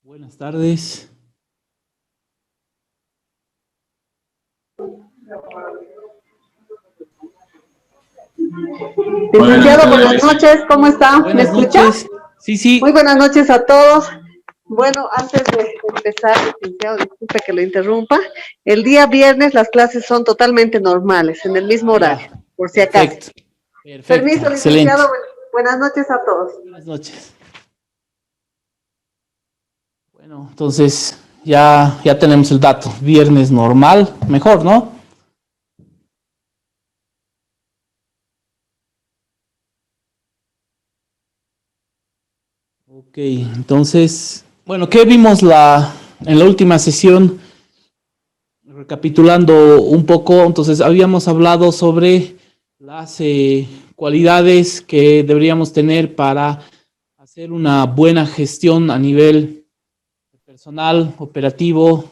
Buenas tardes. Licenciado, buenas noches, ¿cómo está? ¿Me Buenas escucha? noches. Sí, Muy sí. buenas noches a todos. Bueno, antes de empezar, licenciado, disculpe que lo interrumpa. El día viernes las clases son totalmente normales, en el mismo Ah, horario, ya. por si acaso. Perfecto. Perfecto. Permiso, licenciado, Excelente. buenas noches a todos. Buenas noches. Bueno, entonces ya tenemos el dato. Viernes normal. Mejor, ¿no? Ok, entonces, bueno, ¿qué vimos en la última sesión? Recapitulando un poco, entonces habíamos hablado sobre las cualidades que deberíamos tener para hacer una buena gestión a nivel personal, operativo,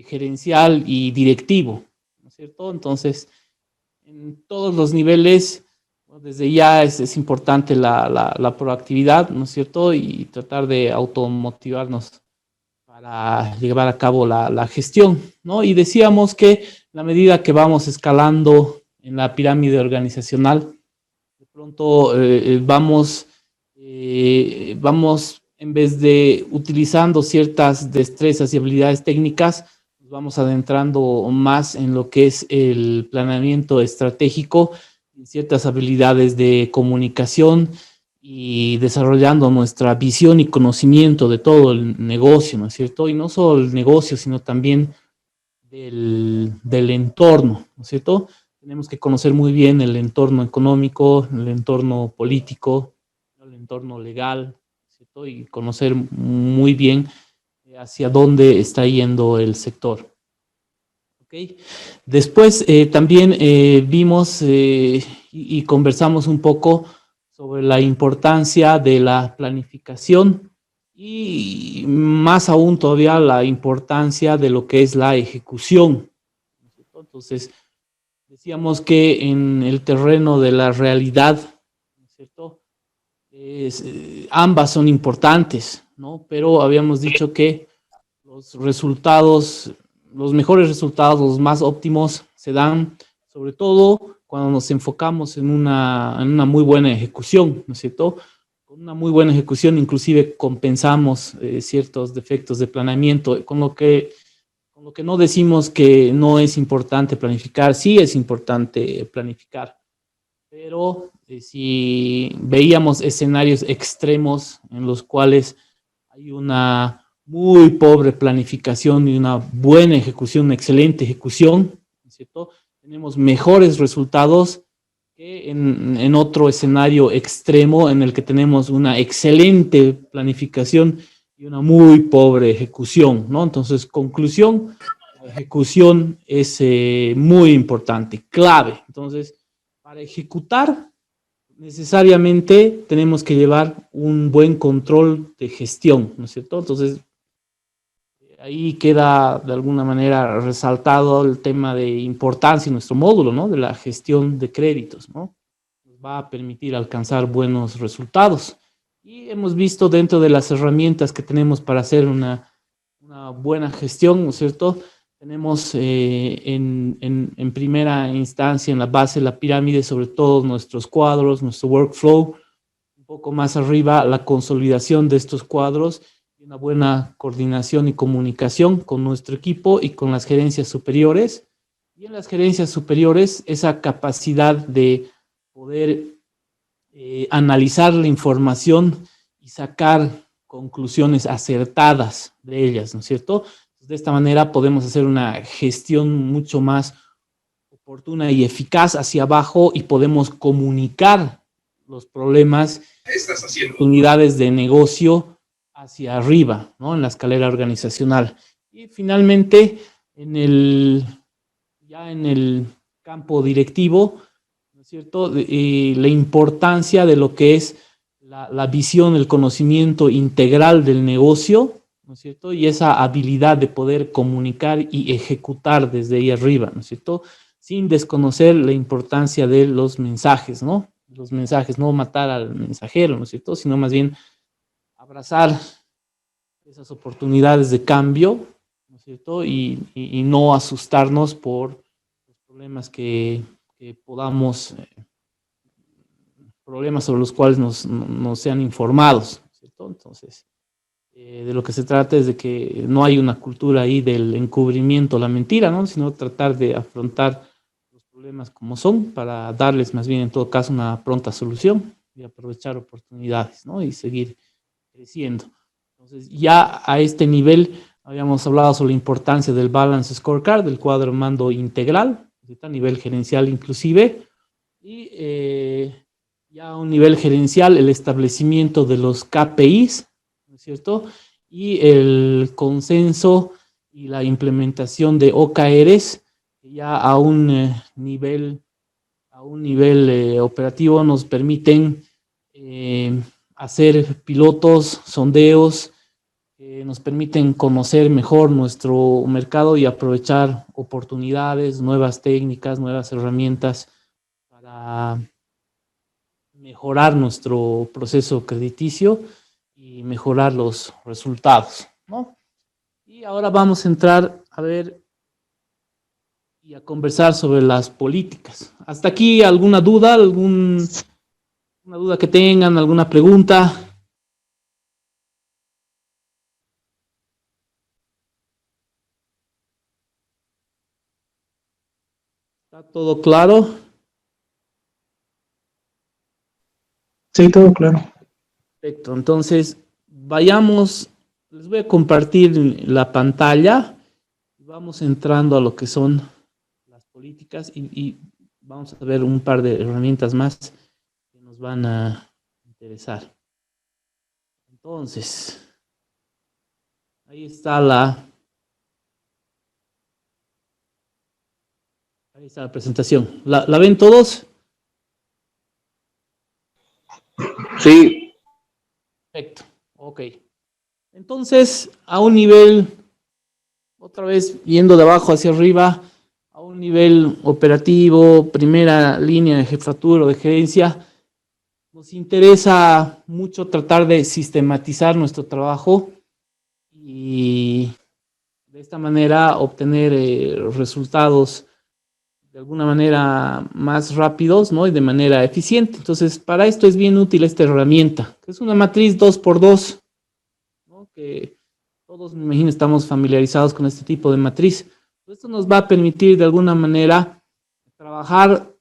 gerencial y directivo, ¿no es cierto? Entonces, en todos los niveles, ¿no? Desde ya es importante la proactividad, ¿no es cierto? Y tratar de automotivarnos para llevar a cabo la gestión, ¿no? Y decíamos que a medida que vamos escalando en la pirámide organizacional, de pronto vamos, en vez de utilizando ciertas destrezas y habilidades técnicas, nos vamos adentrando más en lo que es el planeamiento estratégico, ciertas habilidades de comunicación y desarrollando nuestra visión y conocimiento de todo el negocio, ¿no es cierto? Y no solo el negocio, sino también del entorno, ¿no es cierto? Tenemos que conocer muy bien el entorno económico, el entorno político, el entorno legal, ¿cierto? Y conocer muy bien hacia dónde está yendo el sector. ¿Okay? Después también vimos y conversamos un poco sobre la importancia de la planificación y más aún todavía la importancia de lo que es la ejecución. Entonces, decíamos que en el terreno de la realidad, ¿no es cierto? Ambas son importantes, ¿no? Pero habíamos dicho que los resultados, los mejores resultados, los más óptimos, se dan sobre todo cuando nos enfocamos en una muy buena ejecución, ¿no es cierto? Con una muy buena ejecución inclusive compensamos ciertos defectos de planeamiento, con lo que no decimos que no es importante planificar, sí es importante planificar, pero si veíamos escenarios extremos en los cuales hay una muy pobre planificación y una buena ejecución, una excelente ejecución, ¿no es cierto? Tenemos mejores resultados que en otro escenario extremo en el que tenemos una excelente planificación y una muy pobre ejecución, ¿no? Entonces, conclusión, la ejecución es muy importante, clave. Entonces, para ejecutar, necesariamente tenemos que llevar un buen control de gestión, ¿no es cierto? Entonces, ahí queda de alguna manera resaltado el tema de importancia en nuestro módulo, ¿no? De la gestión de créditos, ¿no? Nos va a permitir alcanzar buenos resultados. Y hemos visto dentro de las herramientas que tenemos para hacer una buena gestión, ¿no es cierto? Tenemos en primera instancia, en la base de la pirámide, sobre todo nuestros cuadros, nuestro workflow, un poco más arriba, la consolidación de estos cuadros y una buena coordinación y comunicación con nuestro equipo y con las gerencias superiores. Y en las gerencias superiores, esa capacidad de poder analizar la información y sacar conclusiones acertadas de ellas, ¿no es cierto? De esta manera podemos hacer una gestión mucho más oportuna y eficaz hacia abajo y podemos comunicar los problemas, oportunidades de negocio hacia arriba, ¿no? En la escalera organizacional. Y finalmente, ya en el campo directivo, ¿no es cierto? La importancia de lo que es la visión, el conocimiento integral del negocio, ¿no es cierto? Y esa habilidad de poder comunicar y ejecutar desde ahí arriba, ¿no es cierto? Sin desconocer la importancia de los mensajes, ¿no? Los mensajes, no matar al mensajero, ¿no es cierto? Sino más bien abrazar esas oportunidades de cambio, ¿no es cierto? Y no asustarnos por los problemas que podamos, problemas sobre los cuales nos sean informados, ¿no es cierto? Entonces, de lo que se trata es de que no hay una cultura ahí del encubrimiento, la mentira, ¿no? Sino tratar de afrontar los problemas como son para darles más bien en todo caso una pronta solución y aprovechar oportunidades, ¿no? Y seguir creciendo. Entonces, ya a este nivel habíamos hablado sobre la importancia del Balance Scorecard, del cuadro de mando integral, a nivel gerencial inclusive, y ya a un nivel gerencial el establecimiento de los KPIs, ¿no es cierto? Y el consenso y la implementación de OKRs, ya a un nivel operativo nos permiten hacer pilotos, sondeos, nos permiten conocer mejor nuestro mercado y aprovechar oportunidades, nuevas técnicas, nuevas herramientas para mejorar nuestro proceso crediticio y mejorar los resultados, ¿no? Y ahora vamos a entrar a ver y a conversar sobre las políticas. ¿Hasta aquí alguna duda, alguna duda que tengan, alguna pregunta? ¿Está todo claro? Sí, todo claro. Perfecto, entonces vayamos, les voy a compartir la pantalla, vamos entrando a lo que son las políticas y vamos a ver un par de herramientas más que nos van a interesar. Entonces, ahí está la presentación. ¿La ven todos? Sí. Perfecto, ok. Entonces, a un nivel, otra vez yendo de abajo hacia arriba, a un nivel operativo, primera línea de jefatura o de gerencia, nos interesa mucho tratar de sistematizar nuestro trabajo y de esta manera obtener resultados de alguna manera más rápidos, ¿no? Y de manera eficiente. Entonces, para esto es bien útil esta herramienta, que es una matriz 2x2, ¿no? Que todos, me imagino, estamos familiarizados con este tipo de matriz. Esto nos va a permitir de alguna manera trabajar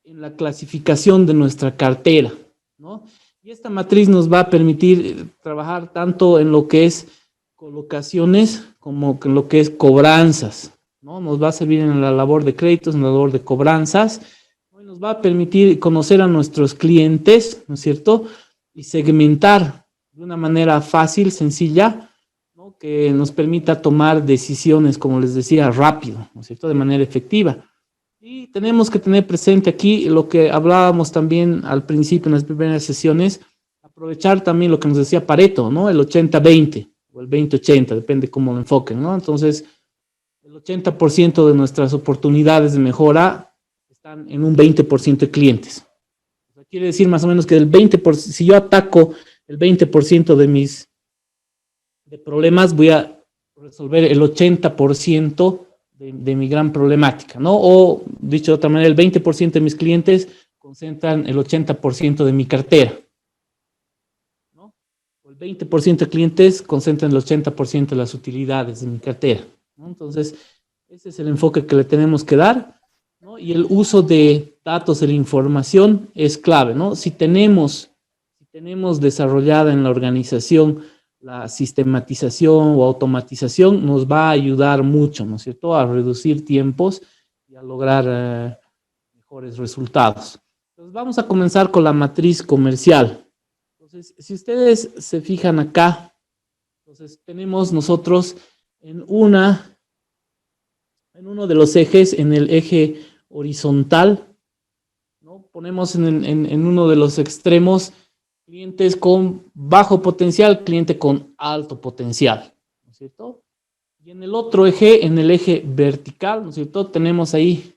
en la clasificación de nuestra cartera, ¿no? Y esta matriz nos va a permitir trabajar tanto en lo que es colocaciones como en lo que es cobranzas, ¿no? Nos va a servir en la labor de créditos, en la labor de cobranzas, ¿no? Y nos va a permitir conocer a nuestros clientes, ¿no es cierto? Y segmentar de una manera fácil, sencilla, ¿no? Que nos permita tomar decisiones, como les decía, rápido, ¿no es cierto? De manera efectiva. Y tenemos que tener presente aquí lo que hablábamos también al principio en las primeras sesiones, aprovechar también lo que nos decía Pareto, ¿no? El 80-20 o el 20-80, depende cómo lo enfoquen, ¿no? Entonces, el 80% de nuestras oportunidades de mejora están en un 20% de clientes. O sea, quiere decir más o menos que el 20%, si yo ataco el 20% de mis problemas, voy a resolver el 80% de mi gran problemática, ¿no? O, dicho de otra manera, el 20% de mis clientes concentran el 80% de mi cartera, ¿no? O el 20% de clientes concentran el 80% de las utilidades de mi cartera, ¿no? Entonces, ese es el enfoque que le tenemos que dar, ¿no? Y el uso de datos de la información es clave, ¿no? Si tenemos desarrollada en la organización la sistematización o automatización, nos va a ayudar mucho, ¿no es cierto?, a reducir tiempos y a lograr mejores resultados. Entonces vamos a comenzar con la matriz comercial. Entonces, si ustedes se fijan acá, entonces tenemos nosotros en uno de los ejes, en el eje horizontal, ¿no? Ponemos en uno de los extremos clientes con bajo potencial, cliente con alto potencial, ¿no es cierto? Y en el otro eje, en el eje vertical, ¿no es cierto? Tenemos ahí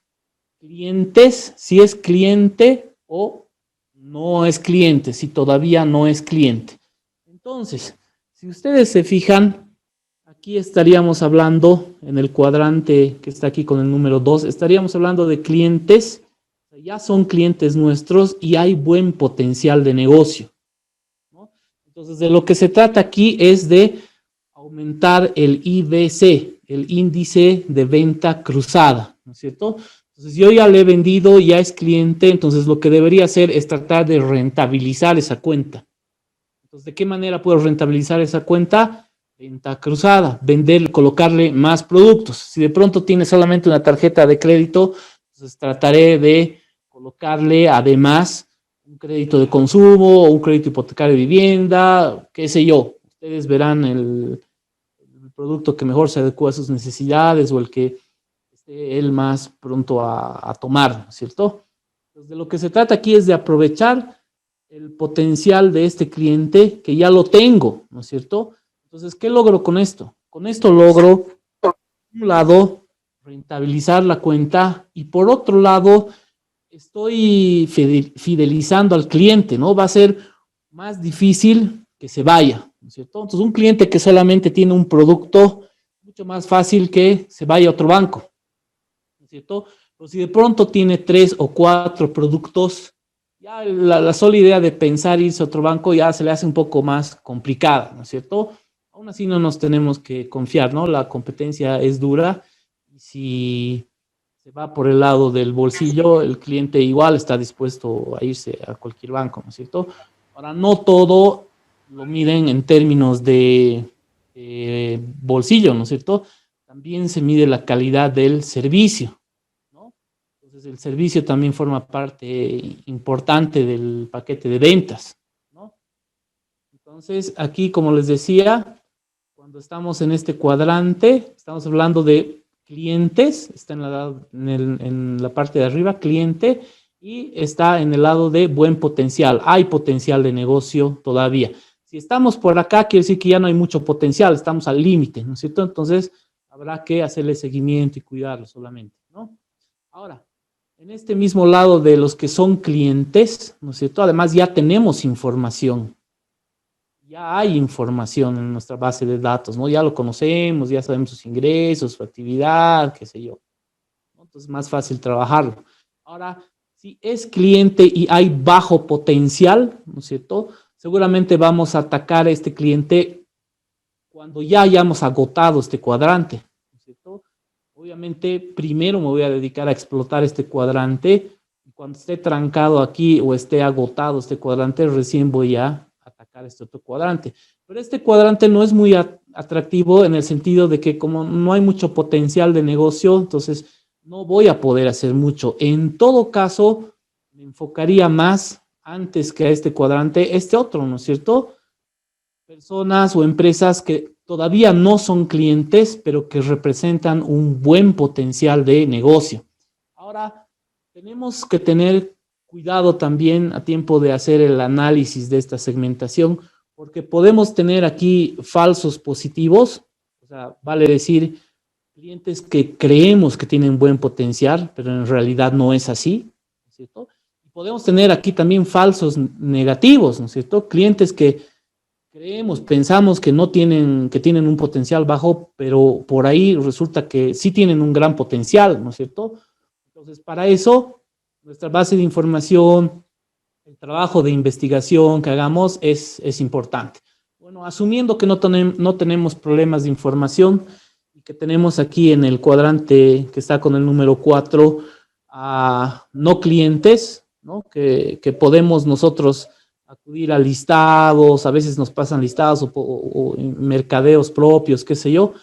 clientes, si es cliente o no es cliente, si todavía no es cliente. Entonces, Si ustedes se fijan, aquí estaríamos hablando, en el cuadrante que está aquí con el número 2, estaríamos hablando de clientes, ya son clientes nuestros y hay buen potencial de negocio, ¿no? Entonces, de lo que se trata aquí es de aumentar el IVC, el índice de venta cruzada, ¿no es cierto? Entonces, yo ya le he vendido, ya es cliente, entonces lo que debería hacer es tratar de rentabilizar esa cuenta. Entonces, ¿de qué manera puedo rentabilizar esa cuenta? Venta cruzada, vender, colocarle más productos. Si de pronto tiene solamente una tarjeta de crédito, entonces trataré de colocarle además un crédito de consumo, un crédito hipotecario de vivienda, qué sé yo. Ustedes verán el producto que mejor se adecua a sus necesidades o el que esté él más pronto a tomar, ¿cierto? Entonces, de lo que se trata aquí es de aprovechar el potencial de este cliente que ya lo tengo, ¿no es cierto? Entonces, ¿qué logro con esto? Con esto logro, por un lado, rentabilizar la cuenta y por otro lado, estoy fidelizando al cliente, ¿no? Va a ser más difícil que se vaya, ¿no es cierto? Entonces, un cliente que solamente tiene un producto, mucho más fácil que se vaya a otro banco, ¿no es cierto? Pero si de pronto tiene 3 o 4 productos, ya la sola idea de pensar irse a otro banco ya se le hace un poco más complicada, ¿no es cierto? Aún así no nos tenemos que confiar, ¿no? La competencia es dura y si se va por el lado del bolsillo, el cliente igual está dispuesto a irse a cualquier banco, ¿no es cierto? Ahora, no todo lo miden en términos de bolsillo, ¿no es cierto? También se mide la calidad del servicio, ¿no? Entonces, el servicio también forma parte importante del paquete de ventas, ¿no? Entonces, aquí, como les decía, cuando estamos en este cuadrante, estamos hablando de clientes, está en la parte de arriba, cliente, y está en el lado de buen potencial. Hay potencial de negocio todavía. Si estamos por acá, quiere decir que ya no hay mucho potencial, estamos al límite, ¿no es cierto? Entonces, habrá que hacerle seguimiento y cuidarlo solamente, ¿no? Ahora, en este mismo lado de los que son clientes, ¿no es cierto? Además, ya tenemos información. Ya hay información en nuestra base de datos, ¿no? Ya lo conocemos, ya sabemos sus ingresos, su actividad, qué sé yo, ¿no? Entonces es más fácil trabajarlo. Ahora, si es cliente y hay bajo potencial, ¿no es cierto? Seguramente vamos a atacar a este cliente cuando ya hayamos agotado este cuadrante, ¿no es cierto? Obviamente, primero me voy a dedicar a explotar este cuadrante. Y cuando esté trancado aquí o esté agotado este cuadrante, recién voy a atacar este otro cuadrante. Pero este cuadrante no es muy atractivo en el sentido de que como no hay mucho potencial de negocio, entonces no voy a poder hacer mucho. En todo caso, me enfocaría más antes que a este cuadrante, este otro, ¿no es cierto? Personas o empresas que todavía no son clientes, pero que representan un buen potencial de negocio. Ahora, tenemos que tener cuidado también a tiempo de hacer el análisis de esta segmentación, porque podemos tener aquí falsos positivos, o sea, vale decir, clientes que creemos que tienen buen potencial, pero en realidad no es así, ¿no es cierto? Y podemos tener aquí también falsos negativos, ¿no es cierto? Clientes que creemos, pensamos que no tienen, que tienen un potencial bajo, pero por ahí resulta que sí tienen un gran potencial, ¿no es cierto? Entonces, para eso, nuestra base de información, el trabajo de investigación que hagamos es importante. Bueno, asumiendo que no tenemos problemas de información y que tenemos aquí en el cuadrante que está con el número 4 a no clientes, ¿no? Que podemos nosotros acudir a listados, a veces nos pasan listados o mercadeos propios, qué sé yo,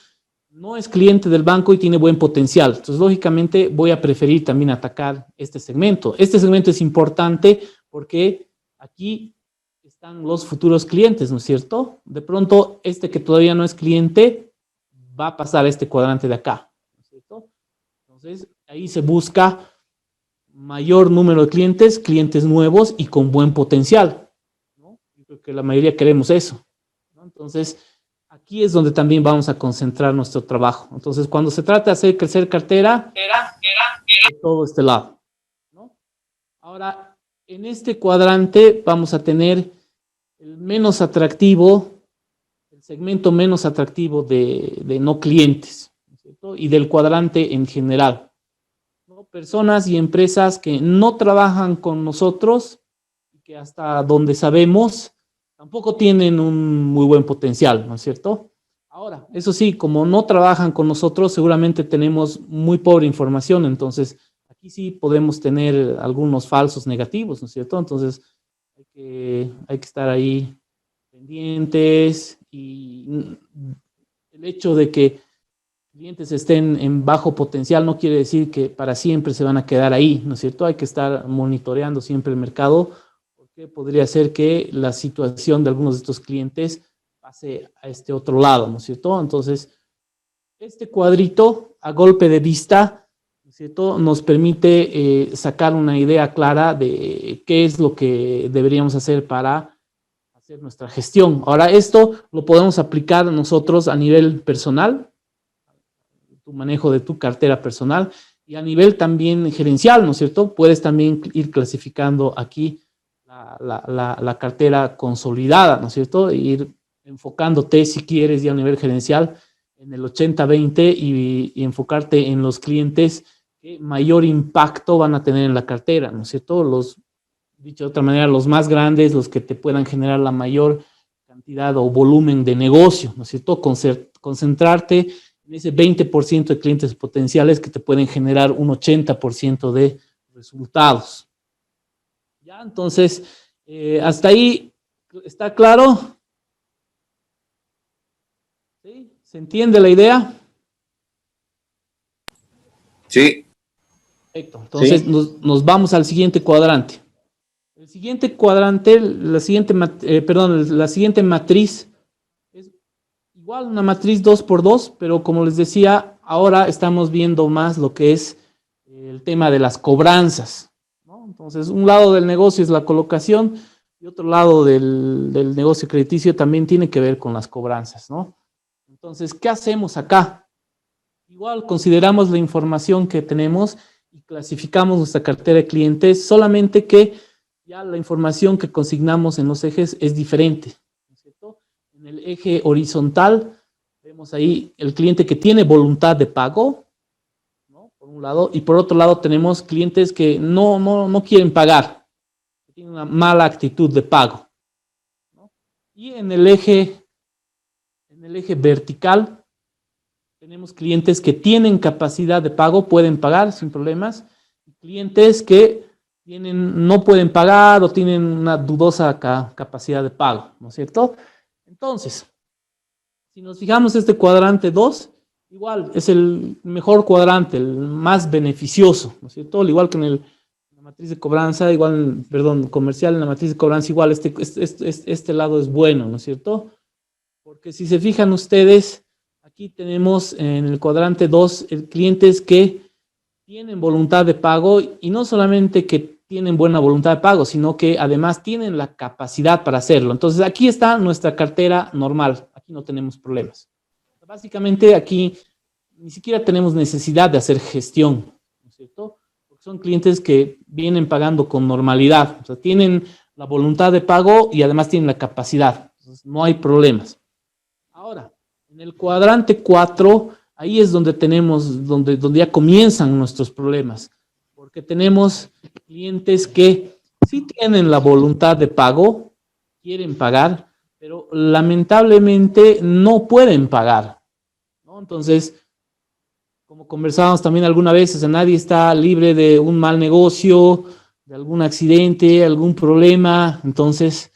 no es cliente del banco y tiene buen potencial. Entonces, lógicamente, voy a preferir también atacar este segmento. Este segmento es importante porque aquí están los futuros clientes, ¿no es cierto? De pronto, este que todavía no es cliente va a pasar a este cuadrante de acá, ¿no es cierto? Entonces, ahí se busca mayor número de clientes, clientes nuevos y con buen potencial, ¿no? Yo creo que la mayoría queremos eso, ¿no? Entonces, aquí es donde también vamos a concentrar nuestro trabajo. Entonces, cuando se trata de hacer crecer cartera, de todo este lado, ¿no? Ahora, en este cuadrante vamos a tener el menos atractivo, el el segmento menos atractivo de no clientes, ¿no es cierto? Y del cuadrante en general, ¿no? Personas y empresas que no trabajan con nosotros, que hasta donde sabemos tampoco tienen un muy buen potencial, ¿no es cierto? Ahora, eso sí, como no trabajan con nosotros, seguramente tenemos muy pobre información, entonces aquí sí podemos tener algunos falsos negativos, ¿no es cierto? Entonces hay que estar ahí pendientes y el hecho de que clientes estén en bajo potencial no quiere decir que para siempre se van a quedar ahí, ¿no es cierto? Hay que estar monitoreando siempre el mercado porque podría ser que la situación de algunos de estos clientes pase a este otro lado, ¿no es cierto? Entonces, este cuadrito a golpe de vista, ¿no es cierto?, nos permite sacar una idea clara de qué es lo que deberíamos hacer para hacer nuestra gestión. Ahora, esto lo podemos aplicar nosotros a nivel personal, tu manejo de tu cartera personal, y a nivel también gerencial, ¿no es cierto? Puedes también ir clasificando aquí la cartera consolidada, ¿no es cierto? E ir enfocándote, si quieres, ya a nivel gerencial, en el 80-20 y enfocarte en los clientes que mayor impacto van a tener en la cartera, ¿no es cierto? Dicho de otra manera, los más grandes, los que te puedan generar la mayor cantidad o volumen de negocio, ¿no es cierto? Concentrarte en ese 20% de clientes potenciales que te pueden generar un 80% de resultados. Ya, entonces, hasta ahí, ¿está claro? ¿Sí? ¿Se entiende la idea? Sí. Perfecto. Entonces, Sí. nos vamos al siguiente cuadrante. El siguiente cuadrante, la siguiente matriz es igual una matriz 2x2, pero como les decía, ahora estamos viendo más lo que es el tema de las cobranzas, ¿no? Entonces, un lado del negocio es la colocación y otro lado del negocio crediticio también tiene que ver con las cobranzas, ¿no? Entonces, ¿qué hacemos acá? Igual consideramos la información que tenemos y clasificamos nuestra cartera de clientes, solamente que ya la información que consignamos en los ejes es diferente, ¿no es cierto? En el eje horizontal vemos ahí el cliente que tiene voluntad de pago, ¿no? Por un lado, y por otro lado tenemos clientes que no quieren pagar, que tienen una mala actitud de pago, ¿no? Y en el eje vertical tenemos clientes que tienen capacidad de pago, pueden pagar sin problemas, y clientes que no pueden pagar o tienen una dudosa capacidad de pago, ¿no es cierto? Entonces, si nos fijamos este cuadrante 2, igual es el mejor cuadrante, el más beneficioso, ¿no es cierto? Al igual que en la matriz de cobranza, comercial, en la matriz de cobranza, igual este lado es bueno, ¿no es cierto? Porque si se fijan ustedes, aquí tenemos en el cuadrante 2 clientes que tienen voluntad de pago y no solamente que tienen buena voluntad de pago, sino que además tienen la capacidad para hacerlo. Entonces aquí está nuestra cartera normal, aquí no tenemos problemas. Básicamente aquí ni siquiera tenemos necesidad de hacer gestión, ¿no es cierto? Porque son clientes que vienen pagando con normalidad, o sea, tienen la voluntad de pago y además tienen la capacidad, entonces no hay problemas. Ahora, en el cuadrante 4, ahí es donde donde ya comienzan nuestros problemas, porque tenemos clientes que sí tienen la voluntad de pago, quieren pagar, pero lamentablemente no pueden pagar, ¿no? Entonces, como conversábamos también alguna vez, o sea, nadie está libre de un mal negocio, de algún accidente, algún problema, entonces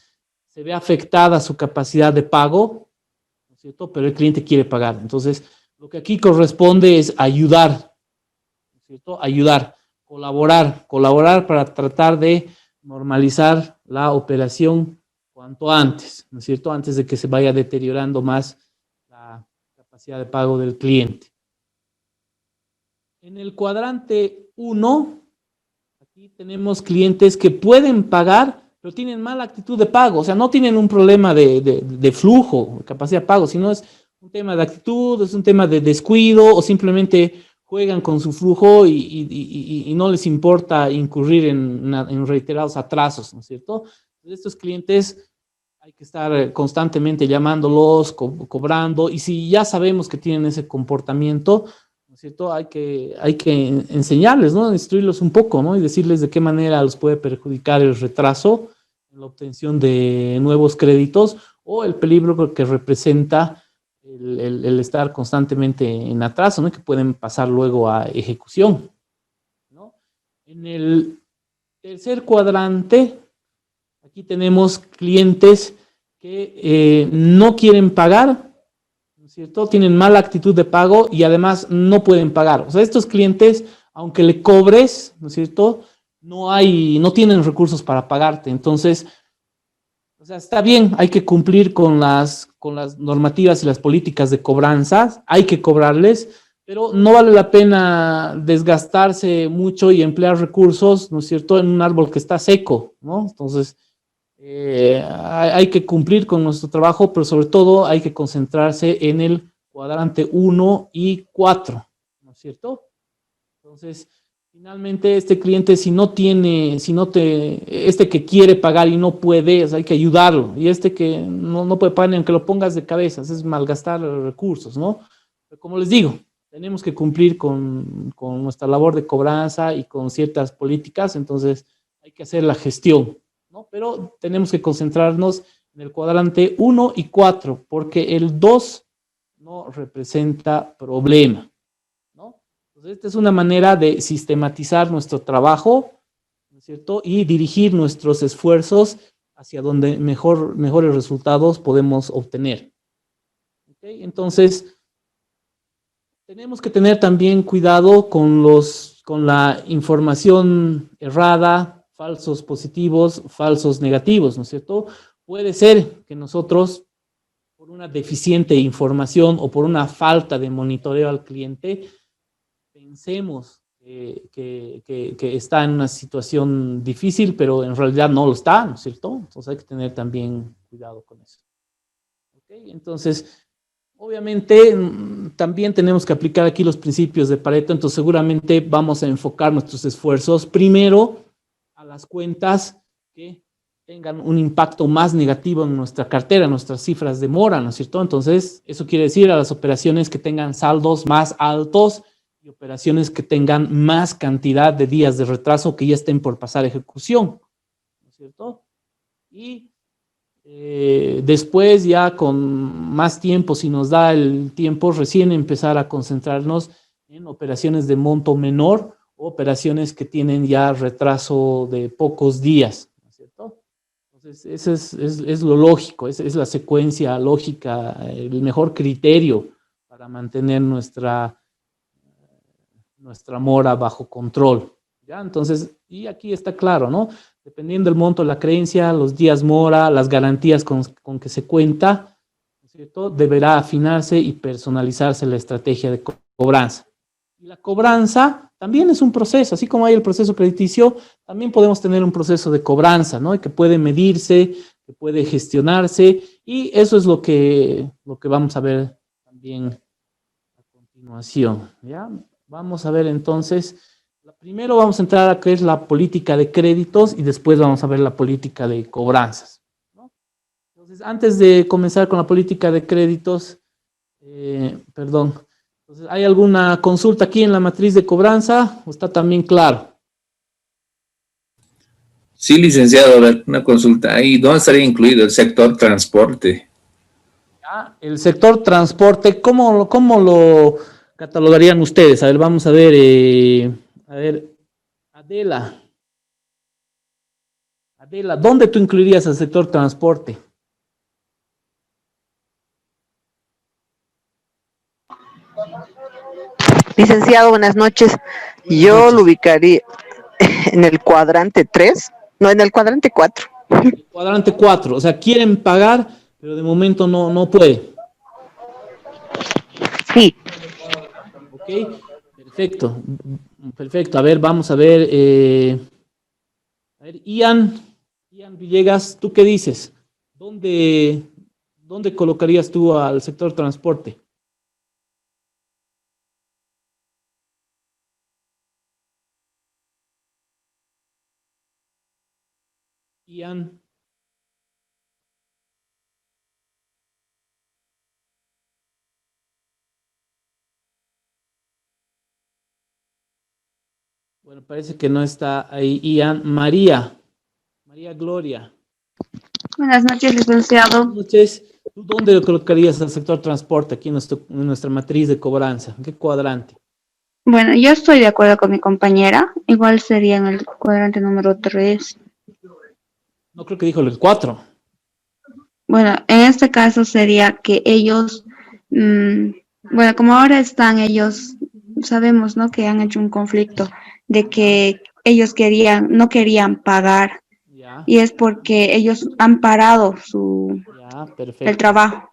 se ve afectada su capacidad de pago, ¿cierto? Pero el cliente quiere pagar. Entonces, lo que aquí corresponde es ayudar, ¿cierto? Ayudar, colaborar para tratar de normalizar la operación cuanto antes, ¿no es cierto? Antes de que se vaya deteriorando más la capacidad de pago del cliente. En el cuadrante 1, aquí tenemos clientes que pueden pagar, pero tienen mala actitud de pago, o sea, no tienen un problema de flujo, de capacidad de pago, sino es un tema de actitud, es un tema de descuido o simplemente juegan con su flujo y no les importa incurrir en reiterados atrasos, ¿no es cierto? Entonces, estos clientes hay que estar constantemente llamándolos, cobrando, y si ya sabemos que tienen ese comportamiento, ¿no es cierto? Hay que enseñarles, ¿no? Instruirlos un poco, ¿no? Y decirles de qué manera los puede perjudicar el retraso en la obtención de nuevos créditos o el peligro que representa el estar constantemente en atraso, ¿no? Que pueden pasar luego a ejecución, ¿no? En el tercer cuadrante, aquí tenemos clientes que no quieren pagar, ¿no es cierto? Tienen mala actitud de pago y además no pueden pagar. O sea, estos clientes, aunque le cobres, ¿no es cierto? No tienen recursos para pagarte. Entonces, o sea, está bien, hay que cumplir con las normativas y las políticas de cobranzas, hay que cobrarles, pero no vale la pena desgastarse mucho y emplear recursos, ¿no es cierto?, en un árbol que está seco, ¿no? Entonces, hay que cumplir con nuestro trabajo, pero sobre todo hay que concentrarse en el cuadrante 1 y 4, ¿no es cierto? Entonces, finalmente este cliente si no tiene, si no te, este que quiere pagar y no puede, o sea, hay que ayudarlo. Y este que no puede pagar ni aunque lo pongas de cabeza, es malgastar recursos, ¿no? Pero como les digo, tenemos que cumplir con nuestra labor de cobranza y con ciertas políticas, entonces hay que hacer la gestión, ¿no? Pero tenemos que concentrarnos en el cuadrante 1 y 4, porque el 2 no representa problema, ¿no? Entonces, esta es una manera de sistematizar nuestro trabajo, ¿no es cierto? Y dirigir nuestros esfuerzos hacia donde mejores resultados podemos obtener. ¿Okay? Entonces, tenemos que tener también cuidado con la información errada, falsos positivos, falsos negativos, ¿no es cierto? Puede ser que nosotros, por una deficiente información o por una falta de monitoreo al cliente, pensemos que está en una situación difícil, pero en realidad no lo está, ¿no es cierto? Entonces hay que tener también cuidado con eso. ¿Okay? Entonces, obviamente, también tenemos que aplicar aquí los principios de Pareto, entonces seguramente vamos a enfocar nuestros esfuerzos primero a las cuentas que tengan un impacto más negativo en nuestra cartera, en nuestras cifras de mora, ¿no es cierto? Entonces, eso quiere decir a las operaciones que tengan saldos más altos y operaciones que tengan más cantidad de días de retraso que ya estén por pasar a ejecución, ¿no es cierto? Y después ya con más tiempo, si nos da el tiempo, recién empezar a concentrarnos en operaciones de monto menor o operaciones que tienen ya retraso de pocos días, ¿no es cierto? Entonces, ese es lo lógico, es la secuencia lógica, el mejor criterio para mantener nuestra mora bajo control. ¿Ya? Entonces, y aquí está claro, ¿no? Dependiendo del monto de la creencia, los días mora, las garantías con que se cuenta, ¿no es cierto? Deberá afinarse y personalizarse la estrategia de cobranza. Y la cobranza también es un proceso, así como hay el proceso crediticio, también podemos tener un proceso de cobranza, ¿no? Que puede medirse, que puede gestionarse, y eso es lo que vamos a ver también a continuación, ¿ya? Vamos a ver entonces, primero vamos a entrar a qué es la política de créditos y después vamos a ver la política de cobranzas, ¿no? Entonces, antes de comenzar con la política de créditos, perdón, entonces, ¿hay alguna consulta aquí en la matriz de cobranza o está también claro? Sí, licenciado, a ver, una consulta. Ahí, ¿dónde estaría incluido el sector transporte? ¿Ya? El sector transporte, cómo lo catalogarían ustedes? A ver, vamos a ver, Adela. Adela, ¿dónde tú incluirías el sector transporte? Licenciado, buenas noches. Buenas Yo lo noches. ubicaría en el cuadrante 3, no, en el cuadrante 4. El cuadrante 4, o sea, quieren pagar, pero de momento no puede. Sí, Ok, perfecto, perfecto. A ver, vamos a ver, Ian Villegas, ¿tú qué dices? ¿Dónde, dónde colocarías tú al sector transporte? Ian, Bueno, parece que no está ahí Ian. María Gloria. Buenas noches, licenciado. Buenas noches. ¿Tú dónde lo colocarías al sector transporte aquí en nuestra matriz de cobranza? ¿En qué cuadrante? Bueno, yo estoy de acuerdo con mi compañera. Igual sería en el cuadrante número 3. No creo que dijo el 4. Bueno, en este caso sería que ellos, bueno, como ahora están ellos, sabemos, ¿no? Que han hecho un conflicto de que ellos no querían pagar, Ya, y es porque ellos han parado ya, el perfecto. trabajo.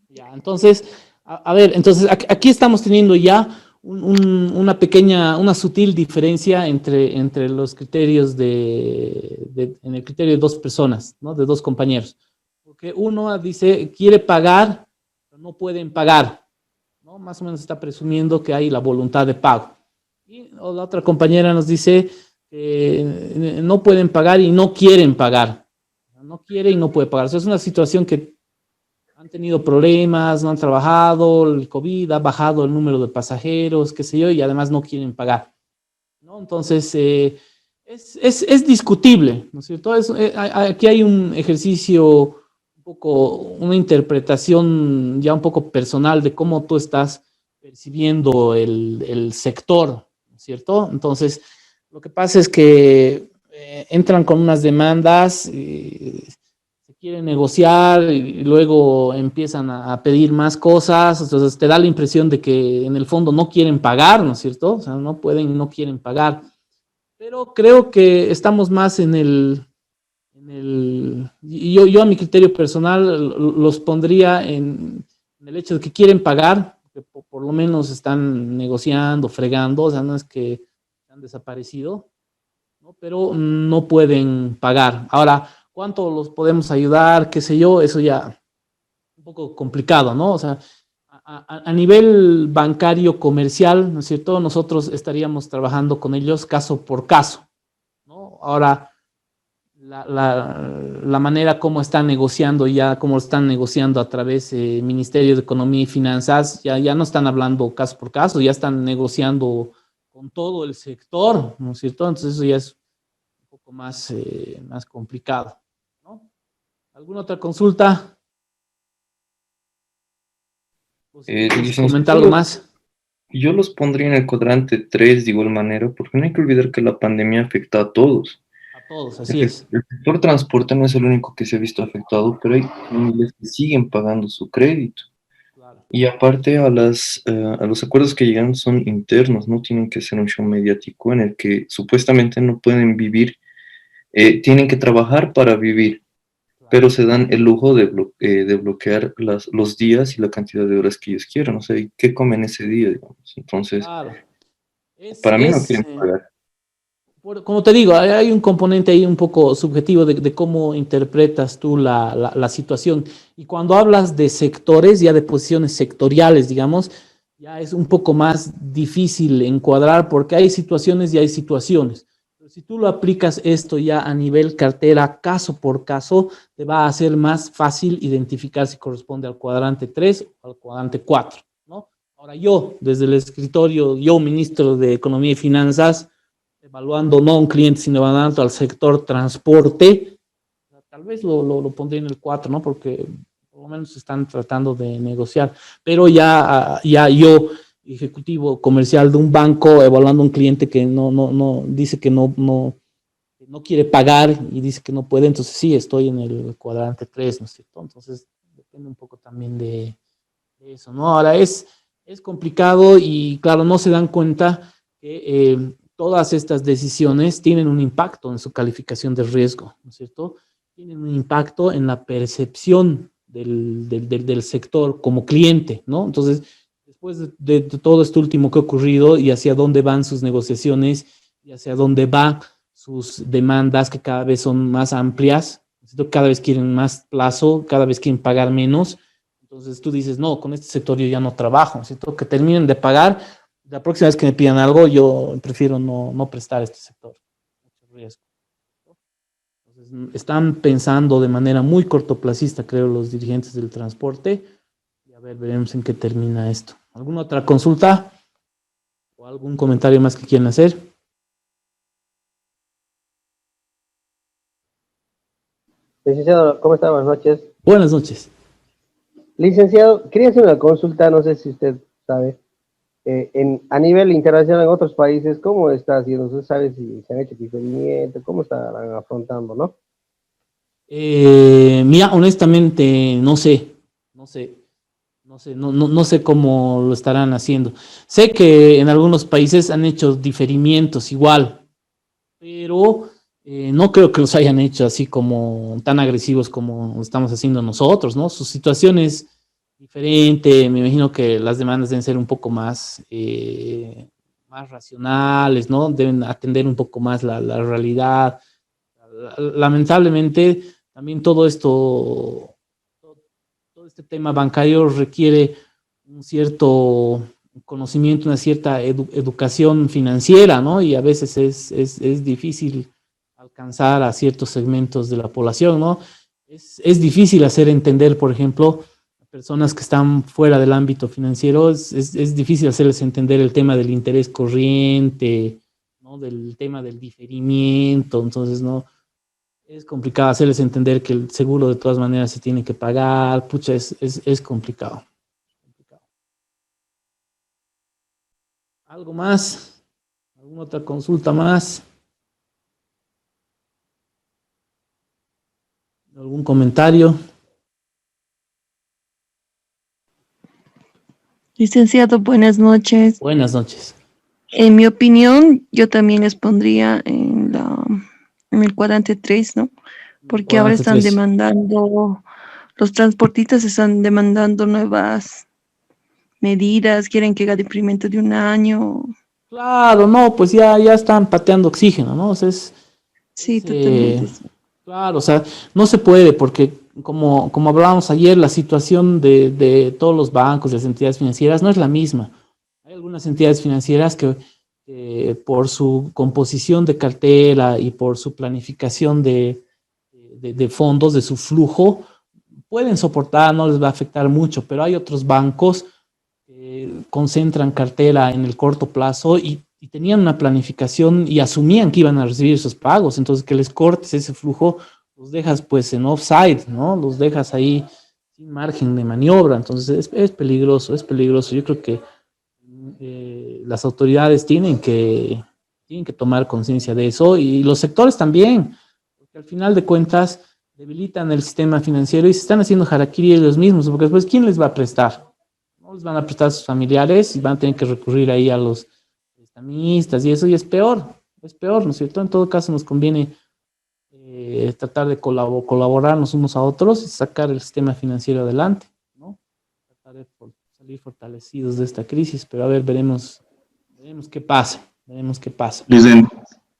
Ya, entonces, a ver, entonces aquí estamos teniendo ya una sutil diferencia entre los criterios en el criterio de dos personas, ¿no? De dos compañeros. Porque uno dice, quiere pagar, pero no pueden pagar, ¿no? Más o menos está presumiendo que hay la voluntad de pago. O la otra compañera nos dice que no pueden pagar y no quieren pagar. No quiere y no puede pagar. O sea, es una situación que han tenido problemas, no han trabajado, el COVID ha bajado el número de pasajeros, qué sé yo, y además no quieren pagar, ¿no? Entonces, es discutible, ¿no es cierto? Aquí hay un ejercicio, un poco, una interpretación ya un poco personal de cómo tú estás percibiendo el sector, ¿no es cierto? Entonces, lo que pasa es que entran con unas demandas, se quieren negociar y luego empiezan a pedir más cosas, entonces te da la impresión de que en el fondo no quieren pagar, ¿no es cierto? O sea, no pueden y no quieren pagar. Pero creo que estamos más y yo a mi criterio personal los pondría en el hecho de que quieren pagar, que por lo menos están negociando, fregando, o sea, no es que han desaparecido, ¿no? Pero no pueden pagar. Ahora, ¿cuánto los podemos ayudar? ¿Qué sé yo? Eso ya un poco complicado, ¿no? O sea, a nivel bancario comercial, ¿no es cierto? Nosotros estaríamos trabajando con ellos caso por caso, ¿no? Ahora, la manera como están negociando ya, como están negociando a través del Ministerio de Economía y Finanzas, ya no están hablando caso por caso, ya están negociando con todo el sector, ¿no es cierto? Entonces eso ya es un poco más complicado, ¿no? ¿Alguna otra consulta? ¿O si quieres comentar algo Licenciado, más? yo los pondría en el cuadrante 3 de igual manera, porque no hay que olvidar que la pandemia afecta a todos. A todos, El, así es. el sector transporte no es el único que se ha visto afectado, pero hay familias que siguen pagando su crédito. Claro. Y aparte a los acuerdos que llegan son internos, no tienen que ser un show mediático en el que supuestamente no pueden vivir, tienen que trabajar para vivir, pero se dan el lujo de bloquear los días y la cantidad de horas que ellos quieran, o sea, ¿y qué comen ese día, digamos? Entonces, Claro. Es, para mí no es, quieren eh, pagar. como te digo, hay un componente ahí un poco subjetivo de cómo interpretas tú la situación. Y cuando hablas de sectores, ya de posiciones sectoriales, digamos, ya es un poco más difícil encuadrar porque hay situaciones y hay situaciones. Pero si tú lo aplicas esto ya a nivel cartera, caso por caso, te va a hacer más fácil identificar si corresponde al cuadrante 3 o al cuadrante 4, ¿no? Ahora yo, desde el escritorio, yo, ministro de Economía y Finanzas, evaluando no a un cliente, sino evaluando al sector transporte, tal vez lo pondría en el 4, ¿no? Porque por lo menos están tratando de negociar. Pero ya yo, ejecutivo comercial de un banco, evaluando a un cliente que no dice que no quiere pagar y dice que no puede, entonces sí, estoy en el cuadrante 3, ¿no es cierto? Entonces depende un poco también de eso, ¿no? Ahora es complicado y claro, no se dan cuenta que todas estas decisiones tienen un impacto en su calificación de riesgo, ¿no es cierto? Tienen un impacto en la percepción del sector como cliente, ¿no? Entonces, después de todo esto último que ha ocurrido y hacia dónde van sus negociaciones y hacia dónde van sus demandas que cada vez son más amplias, ¿no es cierto? Cada vez quieren más plazo, cada vez quieren pagar menos. Entonces tú dices, no, con este sector yo ya no trabajo, ¿cierto? Que terminen de pagar. La próxima vez que me pidan algo, yo prefiero no prestar este sector. Mucho riesgo. Entonces, están pensando de manera muy cortoplacista, creo, los dirigentes del transporte. Y a ver, veremos en qué termina esto. ¿Alguna otra consulta? ¿O algún comentario más que quieran hacer? Licenciado, ¿cómo está? Buenas noches. Buenas noches. Licenciado, quería hacer una consulta, no sé si usted sabe, a nivel internacional en otros países, ¿cómo está haciendo? ¿Usted sabe si se han hecho diferimientos? ¿Cómo estarán afrontando, no? Mira, honestamente, no sé, no sé cómo lo estarán haciendo. Sé que en algunos países han hecho diferimientos igual, pero no creo que los hayan hecho así como tan agresivos como lo estamos haciendo nosotros, ¿no? Su situación es diferente, me imagino que las demandas deben ser un poco más, más racionales, ¿no? Deben atender un poco más la realidad. Lamentablemente, también todo este tema bancario requiere un cierto conocimiento, una cierta educación financiera, ¿no? Y a veces es difícil alcanzar a ciertos segmentos de la población, ¿no? Es difícil hacer entender, por ejemplo, a personas que están fuera del ámbito financiero, es difícil hacerles entender el tema del interés corriente, ¿no? Del tema del diferimiento, entonces, ¿no? Es complicado hacerles entender que el seguro de todas maneras se tiene que pagar, pucha, es complicado. ¿Algo más? ¿Alguna otra consulta más? ¿Algún comentario? Licenciado, buenas noches. Buenas noches. En mi opinión, yo también les pondría en el cuadrante 3, ¿no? Porque ahora Cuadrante están 3. demandando, los transportistas están demandando nuevas medidas, quieren que haga deferimiento de un año. Claro, no, pues ya están pateando oxígeno, ¿no? O sea, Sí, totalmente. Sí. claro, o sea, no se puede porque como hablábamos ayer, la situación de todos los bancos, de las entidades financieras no es la misma. Hay algunas entidades financieras que por su composición de cartera y por su planificación de fondos, de su flujo, pueden soportar, no les va a afectar mucho, pero hay otros bancos que concentran cartera en el corto plazo y tenían una planificación y asumían que iban a recibir esos pagos, entonces que les cortes ese flujo, los dejas pues en offside, ¿no? Los dejas ahí sin margen de maniobra, entonces es peligroso, es peligroso. Yo creo que las autoridades tienen que tomar conciencia de eso y los sectores también, porque al final de cuentas debilitan el sistema financiero y se están haciendo harakiri ellos mismos, porque después, ¿quién les va a prestar? No les van a prestar a sus familiares y van a tener que recurrir ahí a los prestamistas y eso, y es peor, ¿no es cierto? En todo caso nos conviene tratar de colaborarnos unos a otros y sacar el sistema financiero adelante, ¿no? Tratar de salir fortalecidos de esta crisis, pero a ver, veremos qué pasa, Licen,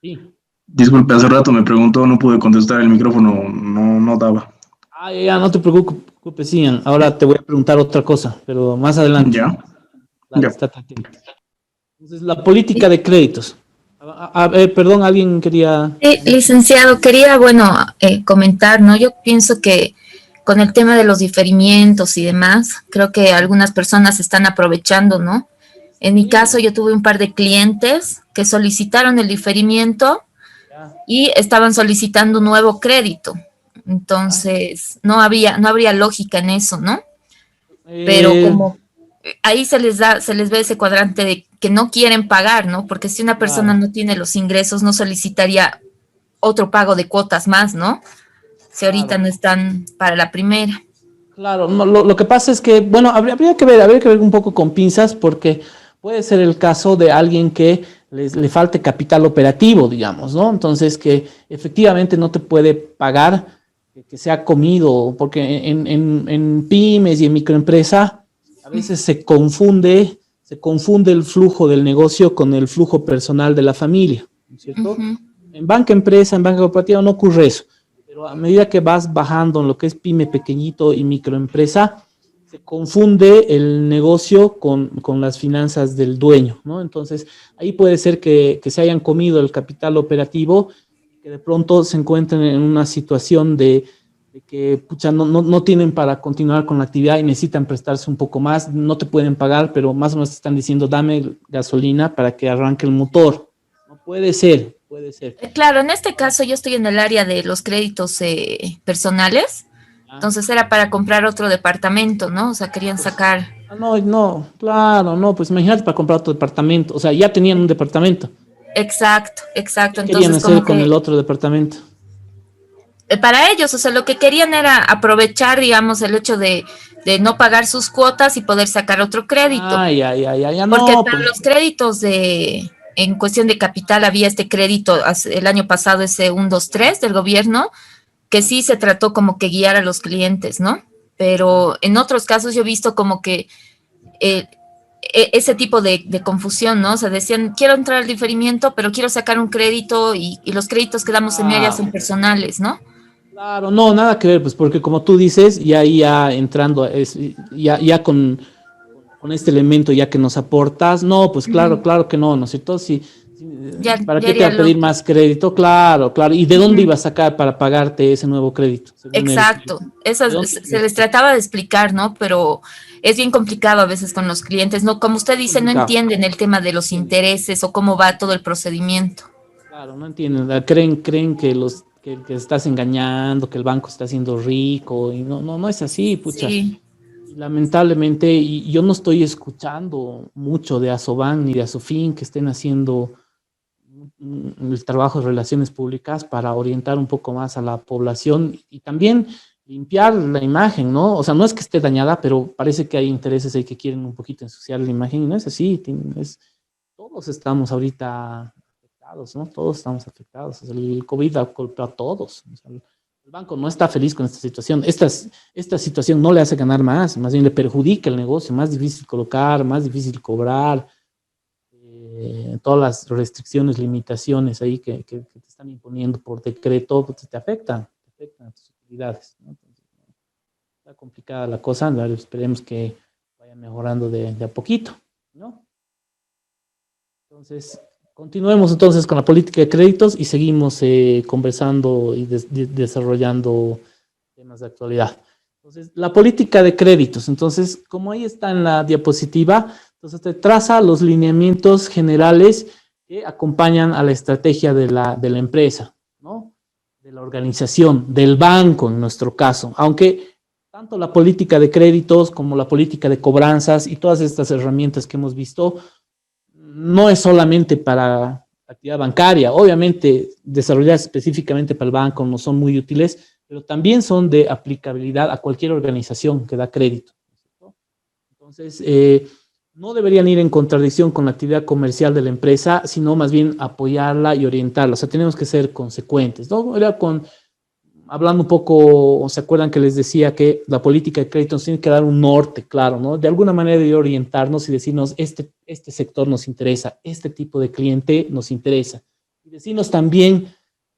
Sí. disculpe, hace rato me preguntó, no pude contestar, el micrófono no daba. Ya, no te preocupes, Ian. Ahora te voy a preguntar otra cosa, pero más adelante. Ya. Dale, estate atento. Entonces, la política de créditos. Perdón, alguien quería... Sí, licenciado, quería, comentar, ¿no? Yo pienso que con el tema de los diferimientos y demás, creo que algunas personas se están aprovechando, ¿no? En mi caso, yo tuve un par de clientes que solicitaron el diferimiento y estaban solicitando un nuevo crédito. Entonces, no habría lógica en eso, ¿no? Pero como ahí se les ve ese cuadrante de que no quieren pagar, ¿no? Porque si una persona no tiene los ingresos, no solicitaría otro pago de cuotas más, ¿no? Si ahorita no están para la primera. Claro, no, lo que pasa es que, bueno, habría que ver un poco con pinzas, porque puede ser el caso de alguien que le falte capital operativo, digamos, ¿no? Entonces, que efectivamente no te puede pagar, que se ha comido, porque en pymes y en microempresa a veces se confunde el flujo del negocio con el flujo personal de la familia, ¿no es cierto? En banca empresa, en banca cooperativa no ocurre eso, pero a medida que vas bajando en lo que es pyme pequeñito y microempresa, se confunde el negocio con las finanzas del dueño, ¿no? Entonces, ahí puede ser que se hayan comido el capital operativo, que de pronto se encuentren en una situación de que pucha, no tienen para continuar con la actividad y necesitan prestarse un poco más, no te pueden pagar, pero más o menos te están diciendo, dame gasolina para que arranque el motor. No puede ser, puede ser. Claro, en este caso yo estoy en el área de los créditos personales, entonces era para comprar otro departamento, ¿no? O sea, querían sacar... No, claro, no, pues imagínate para comprar otro departamento, o sea, ya tenían un departamento. Exacto, ¿Qué querían entonces hacer como con que... el otro departamento? Para ellos, o sea, lo que querían era aprovechar, digamos, el hecho de no pagar sus cuotas y poder sacar otro crédito. Ya, Porque no, para pues. los créditos en cuestión de capital había este crédito el año pasado, ese 123 del gobierno, que sí se trató como que guiar a los clientes, ¿no? Pero en otros casos yo he visto como que eh, ese tipo de confusión, ¿no? O sea, decían, quiero entrar al diferimiento, pero quiero sacar un crédito y los créditos que damos en mi área son personales, ¿no? Claro, no, nada que ver, pues porque como tú dices, ya entrando, ya con este elemento ya que nos aportas, no, pues claro que no, ¿no es cierto? Ya, ¿Para ya qué te va haría a pedir más crédito? Claro, ¿y de dónde iba a sacar para pagarte ese nuevo crédito? Según él? Exacto, se les trataba de explicar, ¿no? Pero es bien complicado a veces con los clientes, ¿no? Como usted dice, no entienden el tema de los intereses o cómo va todo el procedimiento. Claro, no entienden, creen que estás engañando, que el banco está haciendo rico, y no es así, pucha. Sí. Lamentablemente, y yo no estoy escuchando mucho de Asoban ni de Asofin que estén haciendo el trabajo de relaciones públicas para orientar un poco más a la población y también limpiar la imagen, ¿no? O sea, no es que esté dañada, pero parece que hay intereses ahí que quieren un poquito ensuciar la imagen y no es así, todos estamos ahorita afectados, ¿no? Todos estamos afectados. O sea, el COVID ha golpeado a todos. O sea, el banco no está feliz con esta situación. Esta situación no le hace ganar más bien le perjudica el negocio, más difícil colocar, más difícil cobrar, todas las restricciones, limitaciones ahí que te están imponiendo por decreto, pues te afectan a tus utilidades, ¿no? Entonces, está complicada la cosa, esperemos que vaya mejorando de a poquito, ¿no? Entonces, continuemos entonces con la política de créditos y seguimos conversando y desarrollando temas de actualidad. Entonces, la política de créditos. Entonces, como ahí está en la diapositiva, entonces te traza los lineamientos generales que acompañan a la estrategia de la empresa, ¿no? De la organización, del banco en nuestro caso. Aunque tanto la política de créditos como la política de cobranzas y todas estas herramientas que hemos visto, no es solamente para actividad bancaria, obviamente desarrolladas específicamente para el banco no son muy útiles, pero también son de aplicabilidad a cualquier organización que da crédito, ¿no? Entonces, no deberían ir en contradicción con la actividad comercial de la empresa, sino más bien apoyarla y orientarla. O sea, tenemos que ser consecuentes, ¿no? Hablando un poco, ¿se acuerdan que les decía que la política de crédito nos tiene que dar un norte claro, ¿no? De alguna manera debe orientarnos y decirnos, este sector nos interesa, este tipo de cliente nos interesa. Y decirnos también,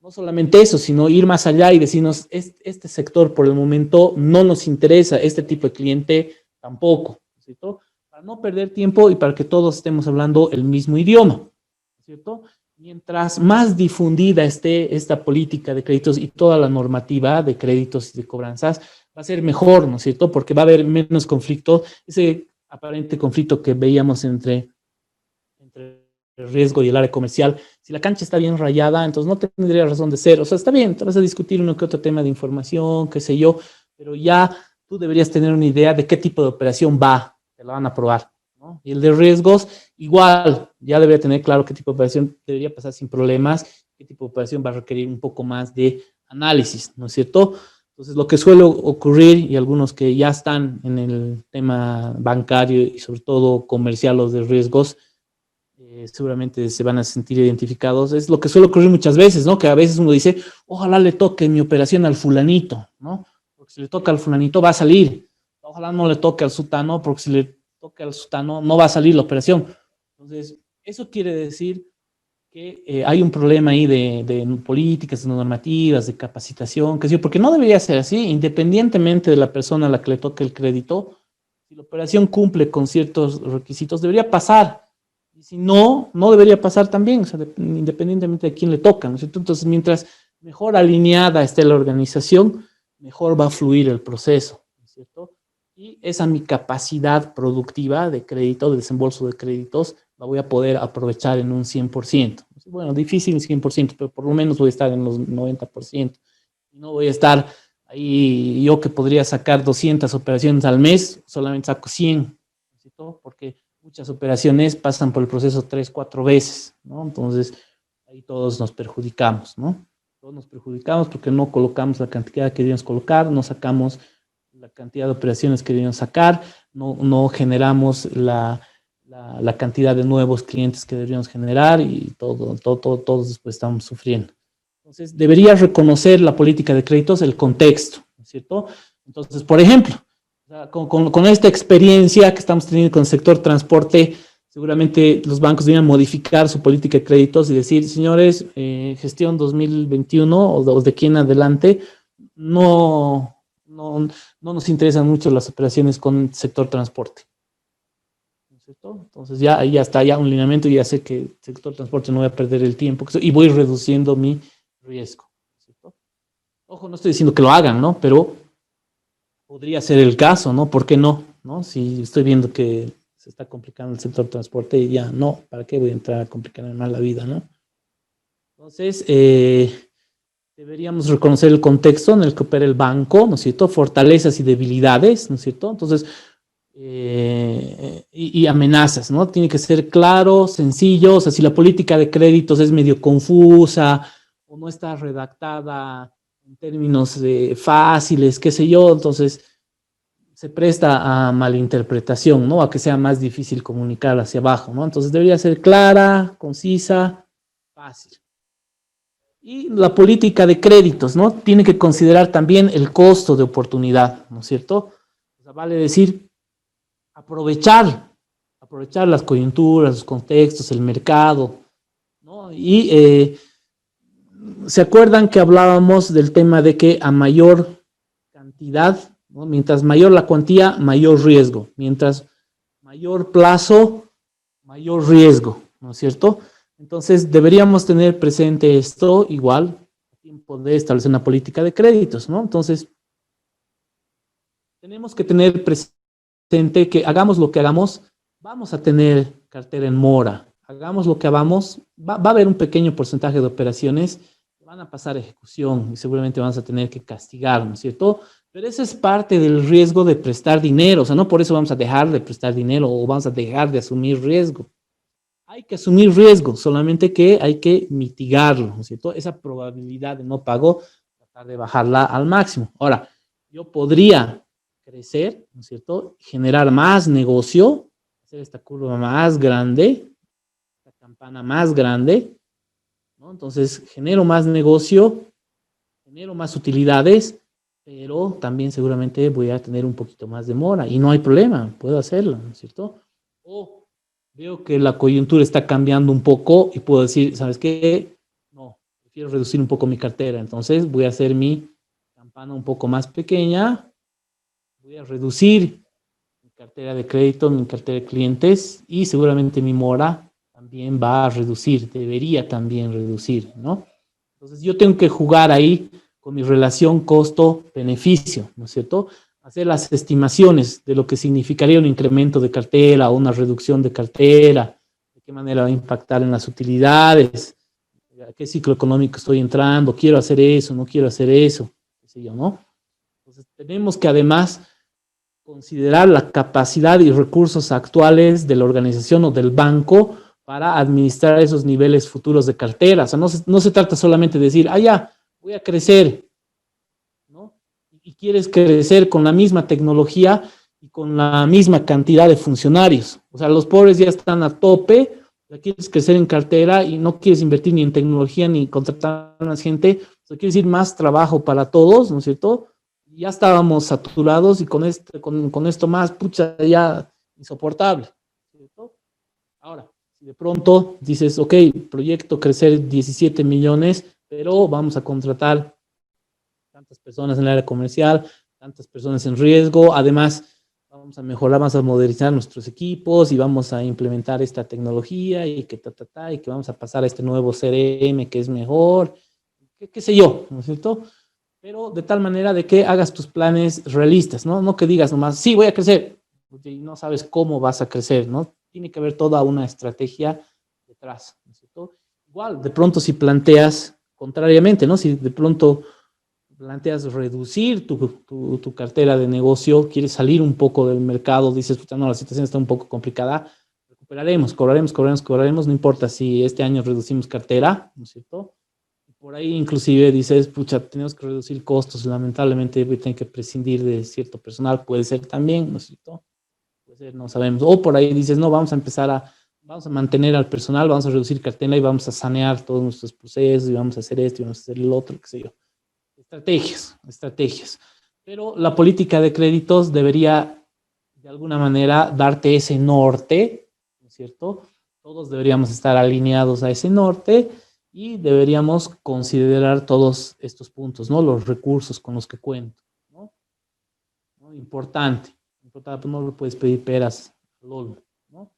no solamente eso, sino ir más allá y decirnos, este sector por el momento no nos interesa, este tipo de cliente tampoco, ¿cierto? Para no perder tiempo y para que todos estemos hablando el mismo idioma, ¿cierto? Mientras más difundida esté esta política de créditos y toda la normativa de créditos y de cobranzas, va a ser mejor, ¿no es cierto? Porque va a haber menos conflicto, ese aparente conflicto que veíamos entre el riesgo y el área comercial. Si la cancha está bien rayada, entonces no tendría razón de ser. O sea, está bien, te vas a discutir uno que otro tema de información, qué sé yo, pero ya tú deberías tener una idea de qué tipo de operación te la van a aprobar, ¿no? Y el de riesgos, igual, ya debería tener claro qué tipo de operación debería pasar sin problemas, qué tipo de operación va a requerir un poco más de análisis, ¿no es cierto? Entonces, lo que suele ocurrir, y algunos que ya están en el tema bancario y sobre todo comercial, los de riesgos, seguramente se van a sentir identificados, es lo que suele ocurrir muchas veces, ¿no? Que a veces uno dice, ojalá le toque mi operación al fulanito, ¿no? Porque si le toca al fulanito va a salir. Ojalá no le toque al sutano, porque si le toca al sutano no va a salir la operación. Entonces, eso quiere decir que hay un problema ahí de políticas, de normativas, de capacitación, que sí, porque no debería ser así, independientemente de la persona a la que le toque el crédito, si la operación cumple con ciertos requisitos, debería pasar. Y si no, no debería pasar también, o sea, independientemente de quién le toca, ¿no es cierto? Entonces, mientras mejor alineada esté la organización, mejor va a fluir el proceso, ¿no es cierto? Y esa mi capacidad productiva de crédito, de desembolso de créditos, la voy a poder aprovechar en un 100%, ¿no es Entonces, bueno, difícil 100%, pero por lo menos voy a estar en los 90%. No voy a estar ahí, yo que podría sacar 200 operaciones al mes, solamente saco 100, ¿cierto? Porque muchas operaciones pasan por el proceso 3, 4 veces, ¿no? Entonces, ahí todos nos perjudicamos, ¿no? Todos nos perjudicamos porque no colocamos la cantidad que debíamos colocar, no sacamos la cantidad de operaciones que debíamos sacar, no generamos la cantidad de nuevos clientes que deberíamos generar y todos después estamos sufriendo. Entonces, debería reconocer la política de créditos el contexto, ¿no es cierto? Entonces, por ejemplo, o sea, con esta experiencia que estamos teniendo con el sector transporte, seguramente los bancos deberían modificar su política de créditos y decir, señores, gestión 2021 o de aquí en adelante, no nos interesan mucho las operaciones con el sector transporte. ¿No es cierto? Entonces ya ahí ya está ya un lineamiento y ya sé que el sector transporte no voy a perder el tiempo y voy reduciendo mi riesgo. ¿Cierto? Ojo, no estoy diciendo que lo hagan, ¿no? Pero podría ser el caso, ¿no? ¿Por qué no? ¿No? Si estoy viendo que se está complicando el sector transporte y ya no, ¿para qué voy a entrar a complicarme más la vida, ¿no? Entonces, deberíamos reconocer el contexto en el que opera el banco, ¿no es cierto? Fortalezas y debilidades, ¿no es cierto? Entonces, y amenazas, ¿no? Tiene que ser claro, sencillo, o sea, si la política de créditos es medio confusa o no está redactada en términos fáciles, qué sé yo, entonces se presta a malinterpretación, ¿no? A que sea más difícil comunicar hacia abajo, ¿no? Entonces debería ser clara, concisa, fácil. Y la política de créditos, ¿no? Tiene que considerar también el costo de oportunidad, ¿no es cierto? O sea, vale decir, aprovechar las coyunturas, los contextos, el mercado, ¿no? Y ¿se acuerdan que hablábamos del tema de que a mayor cantidad, ¿no? Mientras mayor la cuantía, mayor riesgo. Mientras mayor plazo, mayor riesgo, ¿no es cierto? Entonces, deberíamos tener presente esto igual a tiempo de establecer una política de créditos, ¿no? Entonces, tenemos que tener presente que hagamos lo que hagamos, vamos a tener cartera en mora. Hagamos lo que hagamos, va a haber un pequeño porcentaje de operaciones que van a pasar a ejecución y seguramente vamos a tener que castigar, ¿no es cierto? Pero eso es parte del riesgo de prestar dinero, o sea, no por eso vamos a dejar de prestar dinero o vamos a dejar de asumir riesgo. Hay que asumir riesgo, solamente que hay que mitigarlo, ¿no es cierto? Esa probabilidad de no pago, tratar de bajarla al máximo. Ahora, yo podría crecer, ¿no es cierto? Generar más negocio, hacer esta curva más grande, esta campana más grande, ¿no? Entonces, genero más negocio, genero más utilidades, pero también seguramente voy a tener un poquito más de mora y no hay problema, puedo hacerlo, ¿no es cierto? O veo que la coyuntura está cambiando un poco y puedo decir, ¿sabes qué? No, prefiero reducir un poco mi cartera, entonces voy a hacer mi campana un poco más pequeña, voy a reducir mi cartera de crédito, mi cartera de clientes y seguramente mi mora también va a reducir, debería también reducir, ¿no? Entonces yo tengo que jugar ahí con mi relación costo-beneficio, ¿no es cierto? Hacer las estimaciones de lo que significaría un incremento de cartera o una reducción de cartera, de qué manera va a impactar en las utilidades, a qué ciclo económico estoy entrando, quiero hacer eso, no quiero hacer eso, qué sé yo, ¿no? Entonces tenemos que además considerar la capacidad y recursos actuales de la organización o del banco para administrar esos niveles futuros de cartera. O sea, no se trata solamente de decir, ya, voy a crecer, ¿no? Y quieres crecer con la misma tecnología y con la misma cantidad de funcionarios. O sea, los pobres ya están a tope, ya quieres crecer en cartera y no quieres invertir ni en tecnología ni contratar a más gente. O sea, quieres decir más trabajo para todos, ¿no es cierto? Ya estábamos saturados y con esto más, pucha, ya insoportable, ¿cierto? Ahora, si de pronto dices, ok, proyecto crecer 17 millones, pero vamos a contratar tantas personas en el área comercial, tantas personas en riesgo, además vamos a mejorar, vamos a modernizar nuestros equipos y vamos a implementar esta tecnología y que y que vamos a pasar a este nuevo CRM que es mejor, qué sé yo, ¿no es cierto? Pero de tal manera de que hagas tus planes realistas, ¿no? No que digas nomás, sí, voy a crecer, y no sabes cómo vas a crecer, ¿no? Tiene que haber toda una estrategia detrás, ¿no es cierto? Igual, de pronto si planteas contrariamente, ¿no? Si de pronto planteas reducir tu cartera de negocio, quieres salir un poco del mercado, dices, puta, no, la situación está un poco complicada, cobraremos, no importa si este año reducimos cartera, ¿no es cierto? Por ahí inclusive dices, pucha, tenemos que reducir costos, lamentablemente voy a tener que prescindir de cierto personal, puede ser también, ¿no es cierto? Puede ser, no sabemos. O por ahí dices, no, vamos a mantener al personal, vamos a reducir cartera y vamos a sanear todos nuestros procesos y vamos a hacer esto y vamos a hacer el otro, qué sé yo. Estrategias. Pero la política de créditos debería, de alguna manera, darte ese norte, ¿no es cierto? Todos deberíamos estar alineados a ese norte y deberíamos considerar todos estos puntos, ¿no? Los recursos con los que cuento, ¿no? Importante, pues no le puedes pedir peras al olmo, ¿no?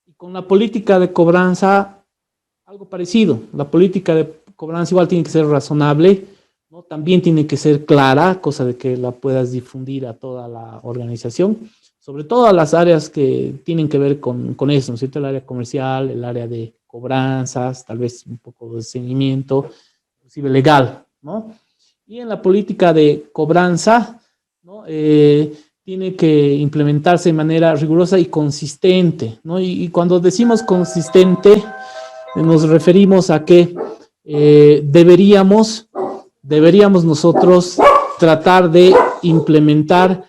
Y con la política de cobranza, algo parecido. La política de cobranza igual tiene que ser razonable, ¿no? También tiene que ser clara, cosa de que la puedas difundir a toda la organización, sobre todo a las áreas que tienen que ver con eso, ¿no es cierto? El área comercial, el área de cobranzas, tal vez un poco de seguimiento, inclusive legal, ¿no? Y en la política de cobranza, ¿no? Tiene que implementarse de manera rigurosa y consistente, ¿no? Y cuando decimos consistente, nos referimos a que deberíamos nosotros tratar de implementar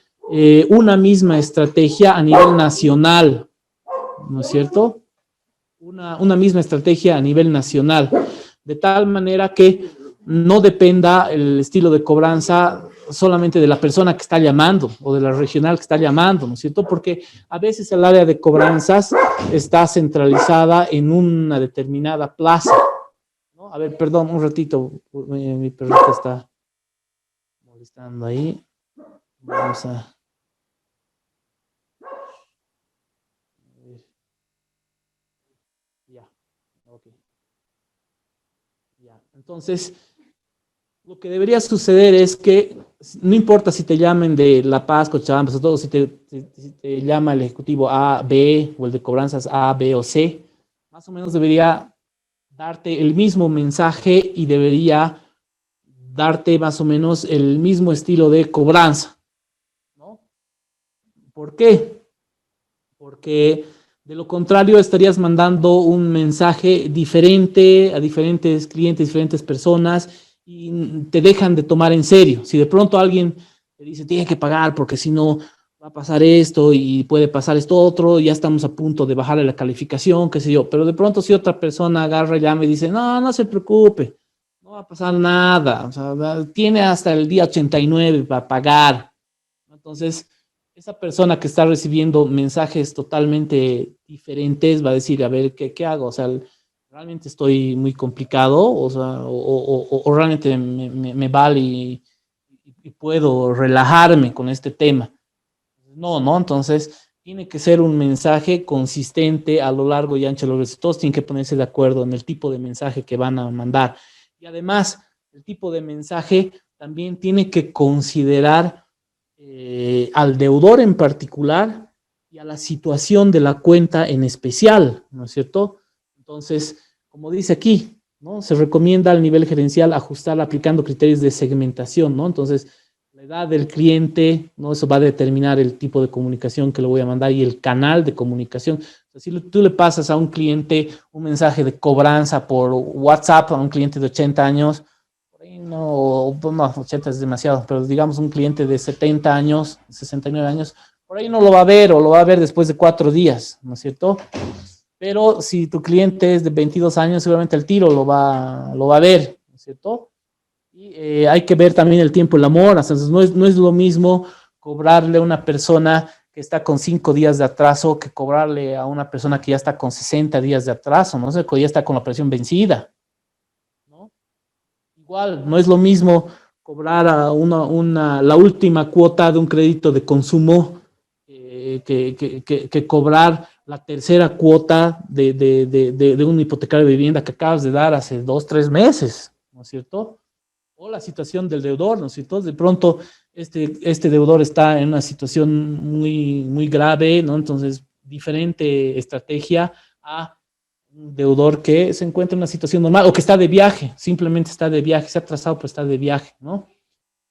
una misma estrategia a nivel nacional, ¿no es cierto? Una misma estrategia a nivel nacional, de tal manera que no dependa el estilo de cobranza solamente de la persona que está llamando o de la regional que está llamando, ¿no es cierto? Porque a veces el área de cobranzas está centralizada en una determinada plaza, ¿no? A ver, perdón, un ratito, mi perrito está molestando ahí. Vamos a... Ya, ok. Ya, entonces, lo que debería suceder es que no importa si te llamen de La Paz, Cochabamba, sobre todo si te llama el ejecutivo A, B o el de cobranzas A, B o C, más o menos debería darte el mismo mensaje y debería darte más o menos el mismo estilo de cobranza, ¿no? ¿Por qué? Porque de lo contrario estarías mandando un mensaje diferente a diferentes clientes, diferentes personas, y te dejan de tomar en serio. Si de pronto alguien te dice, tiene que pagar porque si no va a pasar esto y puede pasar esto otro, ya estamos a punto de bajarle la calificación, qué sé yo. Pero de pronto si otra persona agarra y llama y dice, no se preocupe, no va a pasar nada, o sea, tiene hasta el día 89 para pagar. Entonces, esa persona que está recibiendo mensajes totalmente diferentes va a decir, a ver, ¿qué hago? O sea, realmente estoy muy complicado, o sea, o realmente me vale y puedo relajarme con este tema. No, entonces tiene que ser un mensaje consistente a lo largo y ancho de los redes. Todos tienen que ponerse de acuerdo en el tipo de mensaje que van a mandar. Y además, el tipo de mensaje también tiene que considerar al deudor en particular y a la situación de la cuenta en especial, ¿no es cierto? Entonces, como dice aquí, ¿no? Se recomienda al nivel gerencial ajustar aplicando criterios de segmentación, ¿no? Entonces, la edad del cliente, ¿no? Eso va a determinar el tipo de comunicación que le voy a mandar y el canal de comunicación. O sea, si tú le pasas a un cliente un mensaje de cobranza por WhatsApp a un cliente de 80 años, no, 80 es demasiado, pero digamos un cliente de 70 años, 69 años, por ahí no lo va a ver o lo va a ver después de 4 días, ¿no es cierto? Pero si tu cliente es de 22 años, seguramente al tiro lo va a ver, ¿no es cierto? Y hay que ver también el tiempo, el amor, entonces no es lo mismo cobrarle a una persona que está con 5 días de atraso que cobrarle a una persona que ya está con 60 días de atraso, ¿no? O sea, que ya está con la operación vencida. Igual, no es lo mismo cobrar a la última cuota de un crédito de consumo que cobrar la tercera cuota de un hipotecario de vivienda que acabas de dar hace 2, 3 meses, ¿no es cierto? O la situación del deudor, ¿no es cierto? De pronto este deudor está en una situación muy, muy grave, ¿no? Entonces, diferente estrategia a deudor que se encuentra en una situación normal o que está de viaje, simplemente está de viaje, se ha atrasado pero está de viaje, ¿no?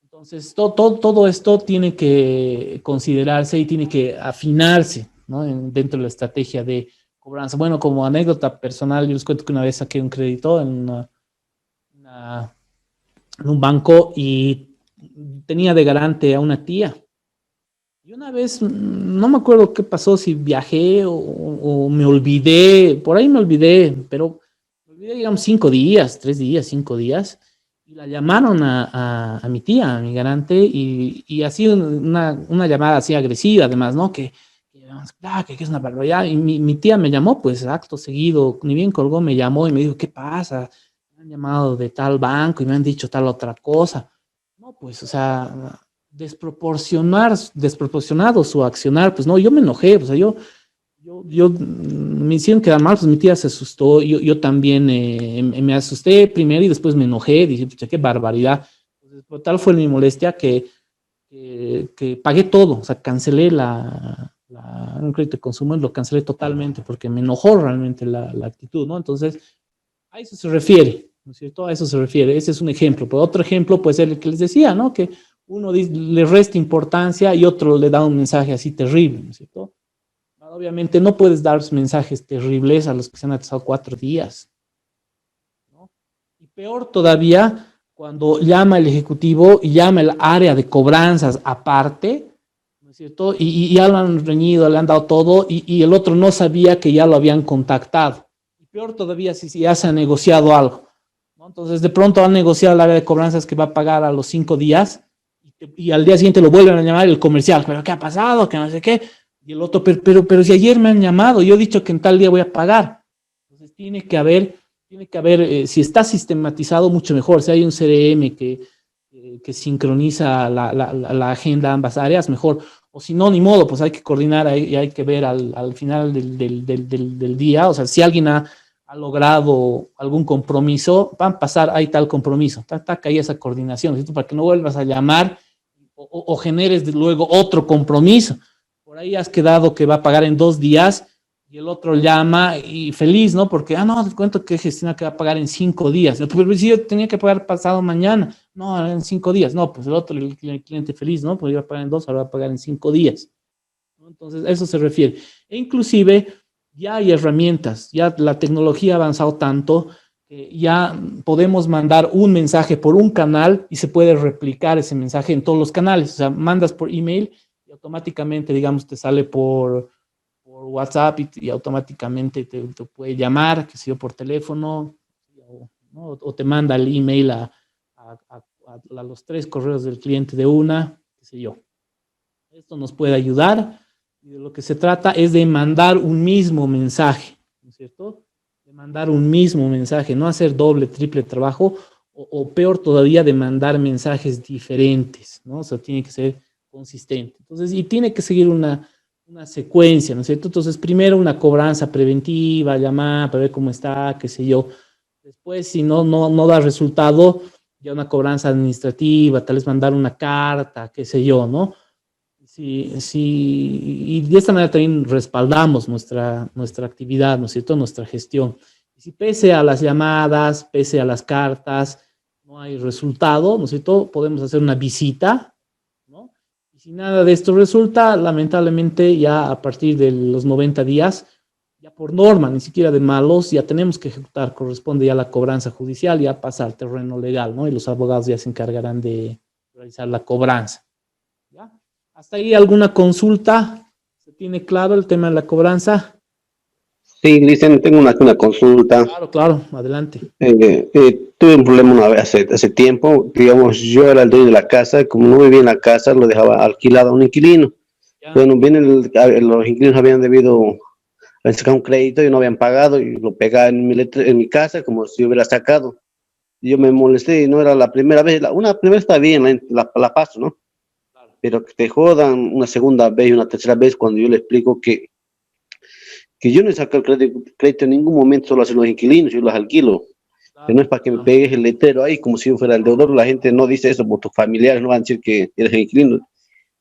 Entonces, todo esto tiene que considerarse y tiene que afinarse, ¿no? Dentro de la estrategia de cobranza. Bueno, como anécdota personal, yo les cuento que una vez saqué un crédito en un banco y tenía de garante a una tía. Y una vez, no me acuerdo qué pasó, si viajé o me olvidé, por ahí me olvidé, pero me olvidé, digamos, 5 días, 3 días, 5 días, y la llamaron a mi tía, a mi garante, y así una llamada así agresiva, además, ¿no? Que es una barbaridad, y mi tía me llamó, pues, acto seguido, ni bien colgó, me llamó y me dijo, ¿qué pasa? Me han llamado de tal banco y me han dicho tal otra cosa. No, pues, o sea, desproporcionado su accionar, pues no, yo me enojé, o sea, me hicieron quedar mal, pues mi tía se asustó, yo también me asusté primero y después me enojé, dije, pucha, qué barbaridad. Entonces, tal fue mi molestia que pagué todo, o sea, cancelé un crédito de consumo, lo cancelé totalmente porque me enojó realmente la actitud, ¿no? Entonces, a eso se refiere, ¿no es cierto? A eso se refiere, ese es un ejemplo. Pero otro ejemplo puede ser el que les decía, ¿no? Que uno le resta importancia y otro le da un mensaje así terrible, ¿no es cierto? Obviamente no puedes dar mensajes terribles a los que se han atrasado 4 días, ¿no? Y peor todavía, cuando llama el ejecutivo y llama el área de cobranzas aparte, ¿no es cierto? Y ya lo han reñido, le han dado todo y el otro no sabía que ya lo habían contactado. Y peor todavía si ya se ha negociado algo, ¿no? Entonces de pronto han negociado el área de cobranzas que va a pagar a los 5 días y al día siguiente lo vuelven a llamar el comercial, pero ¿qué ha pasado? Que no sé qué. Y el otro, pero si ayer me han llamado, yo he dicho que en tal día voy a pagar. Entonces tiene que haber, si está sistematizado, mucho mejor. Si hay un CRM que sincroniza la agenda de ambas áreas, mejor. O si no, ni modo, pues hay que coordinar y hay que ver al final del día. O sea, si alguien ha logrado algún compromiso, van a pasar, hay tal compromiso. Tac, hay esa coordinación, ¿cierto? Para que no vuelvas a llamar o generes luego otro compromiso. Por ahí has quedado que va a pagar en 2 días y el otro llama y feliz, ¿no? Porque, no, te cuento que gestiona que va a pagar en 5 días. Pero si yo tenía que pagar pasado mañana, no, en 5 días. No, pues el otro, el cliente feliz, ¿no? Pues iba a pagar en 2, ahora va a pagar en 5 días. ¿No? Entonces, a eso se refiere. E inclusive, ya hay herramientas, ya la tecnología ha avanzado tanto que ya podemos mandar un mensaje por un canal y se puede replicar ese mensaje en todos los canales. O sea, mandas por email y automáticamente, digamos, te sale por WhatsApp y automáticamente te puede llamar, qué sé yo, por teléfono, ¿no? O te manda el email a los 3 correos del cliente de una, qué sé yo. Esto nos puede ayudar y de lo que se trata es de mandar un mismo mensaje, ¿no es cierto? De mandar un mismo mensaje, no hacer doble, triple trabajo o peor todavía de mandar mensajes diferentes, ¿no? O sea, tiene que ser consistente. Entonces, y tiene que seguir una secuencia, ¿no es cierto? Entonces, primero una cobranza preventiva, llamar para ver cómo está, qué sé yo. Después, si no da resultado, ya una cobranza administrativa, tal vez mandar una carta, qué sé yo, ¿no? Sí, y de esta manera también respaldamos nuestra actividad, ¿no es cierto? Nuestra gestión. Y si pese a las llamadas, pese a las cartas, no hay resultado, ¿no es cierto? Podemos hacer una visita, ¿no? Y si nada de esto resulta, lamentablemente ya a partir de los 90 días, ya por norma, ni siquiera de malos, ya tenemos que ejecutar, corresponde ya la cobranza judicial, ya pasa al terreno legal, ¿no? Y los abogados ya se encargarán de realizar la cobranza. ¿Ya? ¿Hasta ahí alguna consulta? ¿Se tiene claro el tema de la cobranza? Sí, dicen, tengo una consulta. Claro, adelante. Tuve un problema una vez hace tiempo, digamos, yo era el dueño de la casa, como no vivía en la casa, lo dejaba alquilado a un inquilino. Ya. Bueno, los inquilinos habían debido sacar un crédito y no habían pagado, y lo pegaba en mi casa como si hubiera sacado. Y yo me molesté, y no era la primera vez, una primera está bien, la paso, ¿no? Pero que te jodan una segunda vez y una tercera vez cuando yo le explico que yo no he sacado el crédito en ningún momento, solo hacen los inquilinos, yo los alquilo. Que no es para que me pegues el letrero ahí como si yo fuera el deudor. La gente no dice eso por tus familiares, no van a decir que eres el inquilino.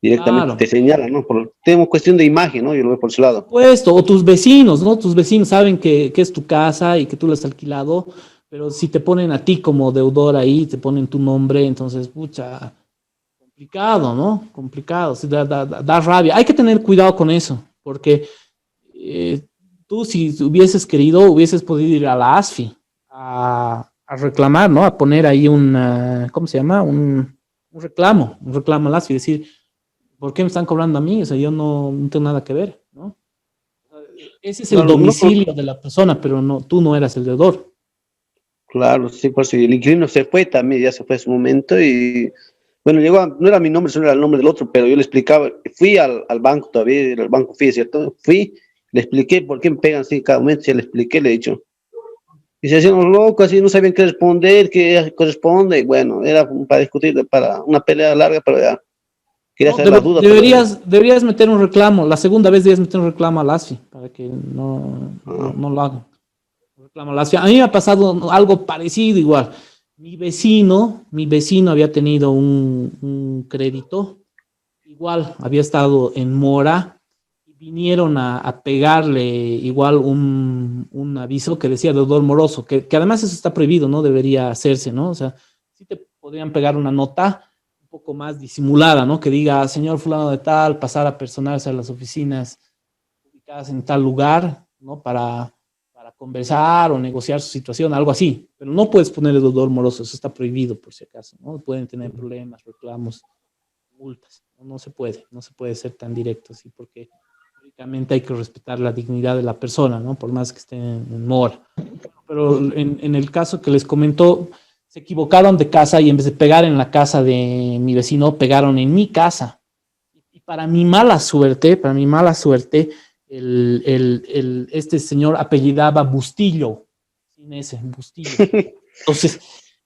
Directamente Claro. te señalan, ¿no? Tengo cuestión de imagen, ¿no? Yo lo veo por ese lado. Puesto, o tus vecinos, ¿no? Tus vecinos saben que es tu casa y que tú la has alquilado, pero si te ponen a ti como deudor ahí, te ponen tu nombre, entonces, pucha, complicado, ¿no? Complicado, sí, da rabia. Hay que tener cuidado con eso, porque tú si hubieses querido, hubieses podido ir a la ASFI a reclamar, ¿no? A poner ahí ¿cómo se llama? Un reclamo a la ASFI, decir, ¿por qué me están cobrando a mí? O sea, yo no tengo nada que ver, ¿no? Ese es el Claro, domicilio de la persona, pero no, tú no eras el deudor. Claro, sí, por eso. Y el inquilino se fue también, ya se fue en su momento y, bueno, no era mi nombre, sino era el nombre del otro, pero yo le explicaba, fui al banco todavía, al banco fui, ¿cierto? Fui, le expliqué por qué me pegan así cada momento, ya le expliqué, le he dicho. Y se hacían los locos, así no sabían qué responder, qué corresponde, y bueno, era para discutir, para una pelea larga, pero ya quería No, hacer la duda. pero- deberías meter un reclamo, la segunda vez deberías meter un reclamo a la ASFI para que no lo hagan. Un reclamo a la ASFI. A mí me ha pasado algo parecido igual. Mi vecino había tenido un crédito, igual había estado en mora, y vinieron a pegarle igual un aviso que decía deudor moroso, que además eso está prohibido, no debería hacerse, ¿no? O sea, sí te podrían pegar una nota un poco más disimulada, ¿no? Que diga, señor fulano de tal, pasar a personarse a las oficinas ubicadas en tal lugar, ¿no? Para conversar o negociar su situación, algo así. Pero no puedes poner el deudor moroso, eso está prohibido por si acaso, ¿no? Pueden tener problemas, reclamos, multas. No se puede ser tan directo así, porque teóricamente hay que respetar la dignidad de la persona, ¿no? Por más que esté en mora. Pero en el caso que les comentó, se equivocaron de casa y en vez de pegar en la casa de mi vecino, pegaron en mi casa. Y para mi mala suerte, este señor apellidaba Bustillo, sin ese, Bustillo.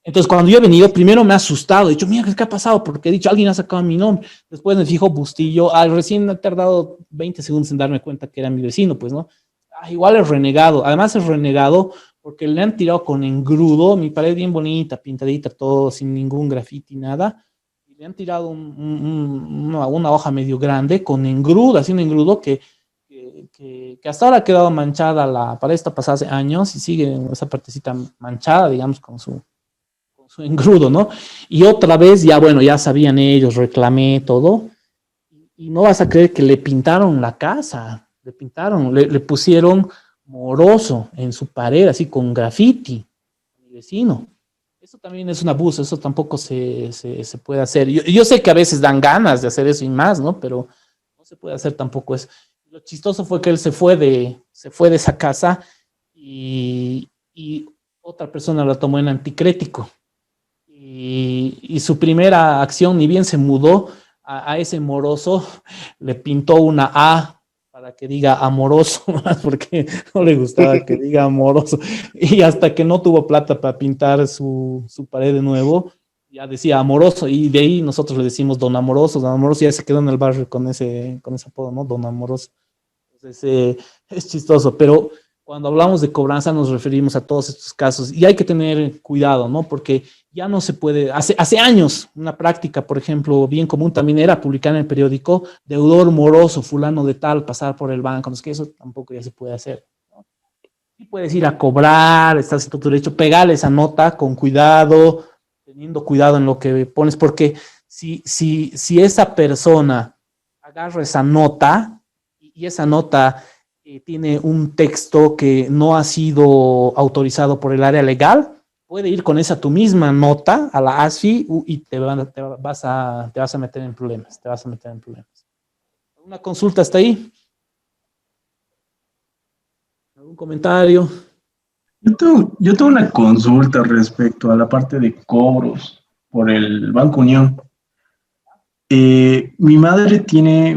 Entonces, cuando yo he venido, primero me ha asustado, he dicho, mira, ¿qué ha pasado? Porque he dicho, alguien ha sacado mi nombre. Después me dijo Bustillo, recién he tardado 20 segundos en darme cuenta que era mi vecino, pues, ¿no? Igual es renegado, además es renegado porque le han tirado con engrudo, mi pared bien bonita, pintadita, todo, sin ningún grafiti, nada, y le han tirado una hoja medio grande con engrudo, así un engrudo que hasta ahora ha quedado manchada, la pared está pasada hace años y sigue esa partecita manchada, digamos, con su engrudo, ¿no? Y otra vez, ya bueno, ya sabían ellos, reclamé todo, y no vas a creer que le pintaron la casa, le pusieron moroso en su pared, así con graffiti, mi vecino. Eso también es un abuso, eso tampoco se puede hacer. Yo sé que a veces dan ganas de hacer eso y más, ¿no? Pero no se puede hacer tampoco eso. Lo chistoso fue que él se fue de esa casa y otra persona la tomó en anticrético. Y su primera acción, ni bien se mudó a ese moroso, le pintó una A para que diga amoroso, porque no le gustaba que diga amoroso. Y hasta que no tuvo plata para pintar su pared de nuevo, ya decía amoroso. Y de ahí nosotros le decimos don Amoroso. Don Amoroso ya se quedó en el barrio con ese apodo, ¿no? Don Amoroso. Entonces es chistoso, pero cuando hablamos de cobranza nos referimos a todos estos casos y hay que tener cuidado, ¿no? Porque ya no se puede, hace años una práctica, por ejemplo, bien común también era publicar en el periódico deudor moroso, fulano de tal, pasar por el banco, no es que eso tampoco ya se puede hacer, ¿no? Y puedes ir a cobrar, estás en tu derecho, pegarle esa nota con cuidado, teniendo cuidado en lo que pones, porque si esa persona agarra esa nota y esa nota tiene un texto que no ha sido autorizado por el área legal, puede ir con esa tu misma nota a la ASFI y te vas a meter en problemas, ¿Alguna consulta hasta ahí? ¿Algún comentario? Yo tengo una consulta respecto a la parte de cobros por el Banco Unión. Mi madre tiene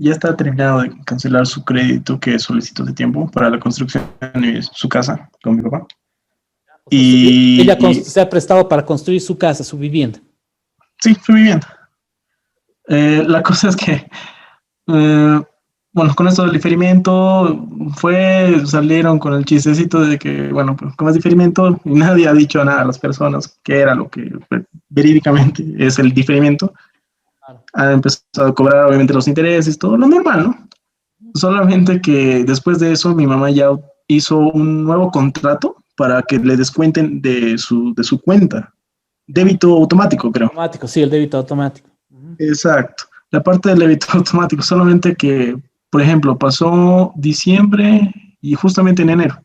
ya está terminado de cancelar su crédito que solicitó de tiempo para la construcción de su casa con mi papá. Y ella se ha prestado para construir su casa, su vivienda. Sí, su vivienda. La cosa es que, con esto del diferimiento, salieron con el chistecito de que, pues con más diferimiento, y nadie ha dicho nada a las personas que era lo que verídicamente es el diferimiento. ha empezado a cobrar obviamente los intereses, todo lo normal, ¿no? Solamente que después de eso mi mamá ya hizo un nuevo contrato para que le descuenten de su cuenta. Débito automático, creo. Automático, sí, el débito automático. Exacto. La parte del débito automático, solamente que, por ejemplo, pasó diciembre y justamente en enero.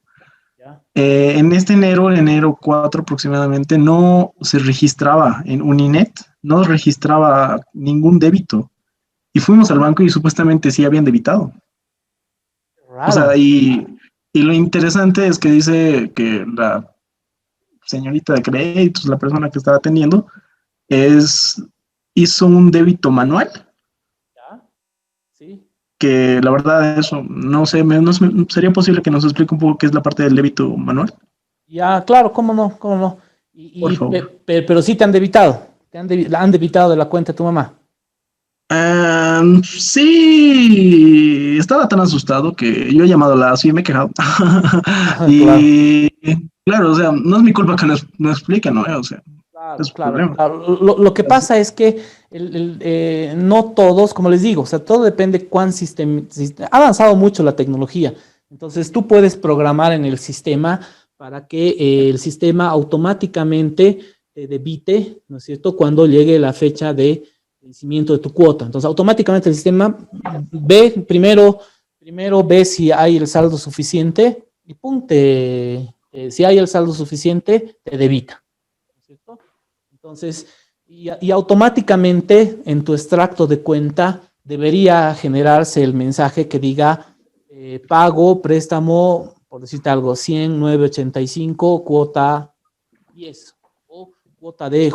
En este enero 4 aproximadamente, no se registraba en Uninet, no registraba ningún débito. Y fuimos al banco y supuestamente sí habían debitado. Raro. O sea, y lo interesante es que dice que la señorita de créditos, la persona que estaba atendiendo, hizo un débito manual. Sí. Que la verdad eso, no sé, ¿sería posible que nos explique un poco qué es la parte del débito manual? Ya, claro, cómo no. Por favor. Pero sí te han debitado, han debitado de la cuenta de tu mamá. Sí, estaba tan asustado que yo he llamado a la ASI y me he quejado. Y claro, o sea, no es mi culpa que no expliquen, ¿no? O sea, es su problema. Claro. Lo que pasa es que no todos, como les digo, o sea, todo depende cuán ha avanzado mucho la tecnología. Entonces tú puedes programar en el sistema para que el sistema automáticamente te debite, ¿no es cierto?, cuando llegue la fecha de vencimiento de tu cuota. Entonces automáticamente el sistema ve, primero ve si hay el saldo suficiente y pum, si hay el saldo suficiente, te debita. ¿No es cierto? Entonces, y automáticamente en tu extracto de cuenta debería generarse el mensaje que diga pago, préstamo, por decirte algo, 100, 985, cuota 10 o cuota de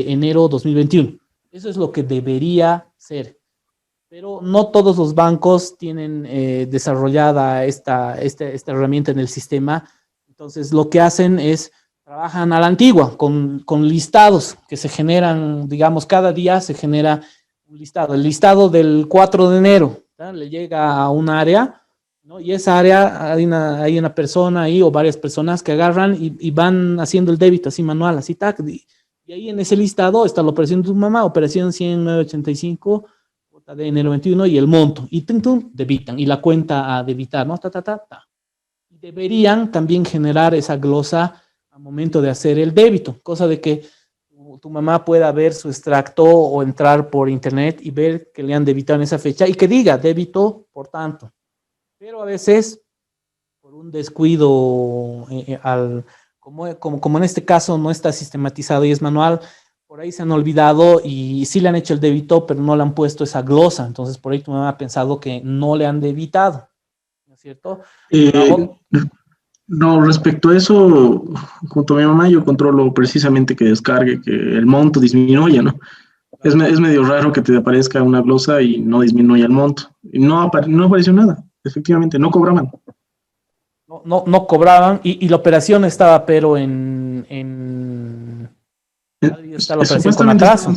enero 2021. Eso es lo que debería ser. Pero no todos los bancos tienen desarrollada esta herramienta en el sistema. Entonces, lo que hacen es trabajan a la antigua, con listados que se generan, digamos, cada día se genera un listado. El listado del 4 de enero, ¿tá? Le llega a un área, ¿no? Y esa área hay una persona ahí o varias personas que agarran y van haciendo el débito así manual, así, tac. Y ahí en ese listado está la operación de tu mamá, operación 100,985, cuota de enero 21 y el monto. Y debitan, y la cuenta a debitar, ¿no? Y deberían también generar esa glosa al momento de hacer el débito, cosa de que tu mamá pueda ver su extracto o entrar por internet y ver que le han debitado en esa fecha y que diga débito por tanto. Pero a veces, por un descuido como en este caso no está sistematizado y es manual, por ahí se han olvidado y sí le han hecho el débito, pero no le han puesto esa glosa. Entonces, por ahí tu mamá ha pensado que no le han debitado, ¿no es cierto? No, respecto a eso, junto a mi mamá yo controlo precisamente que descargue, que el monto disminuya, ¿no? Es medio raro que te aparezca una glosa y no disminuya el monto. Y no apareció nada, efectivamente, no cobraban. No cobraban y la operación estaba, pero está la operación con atraso.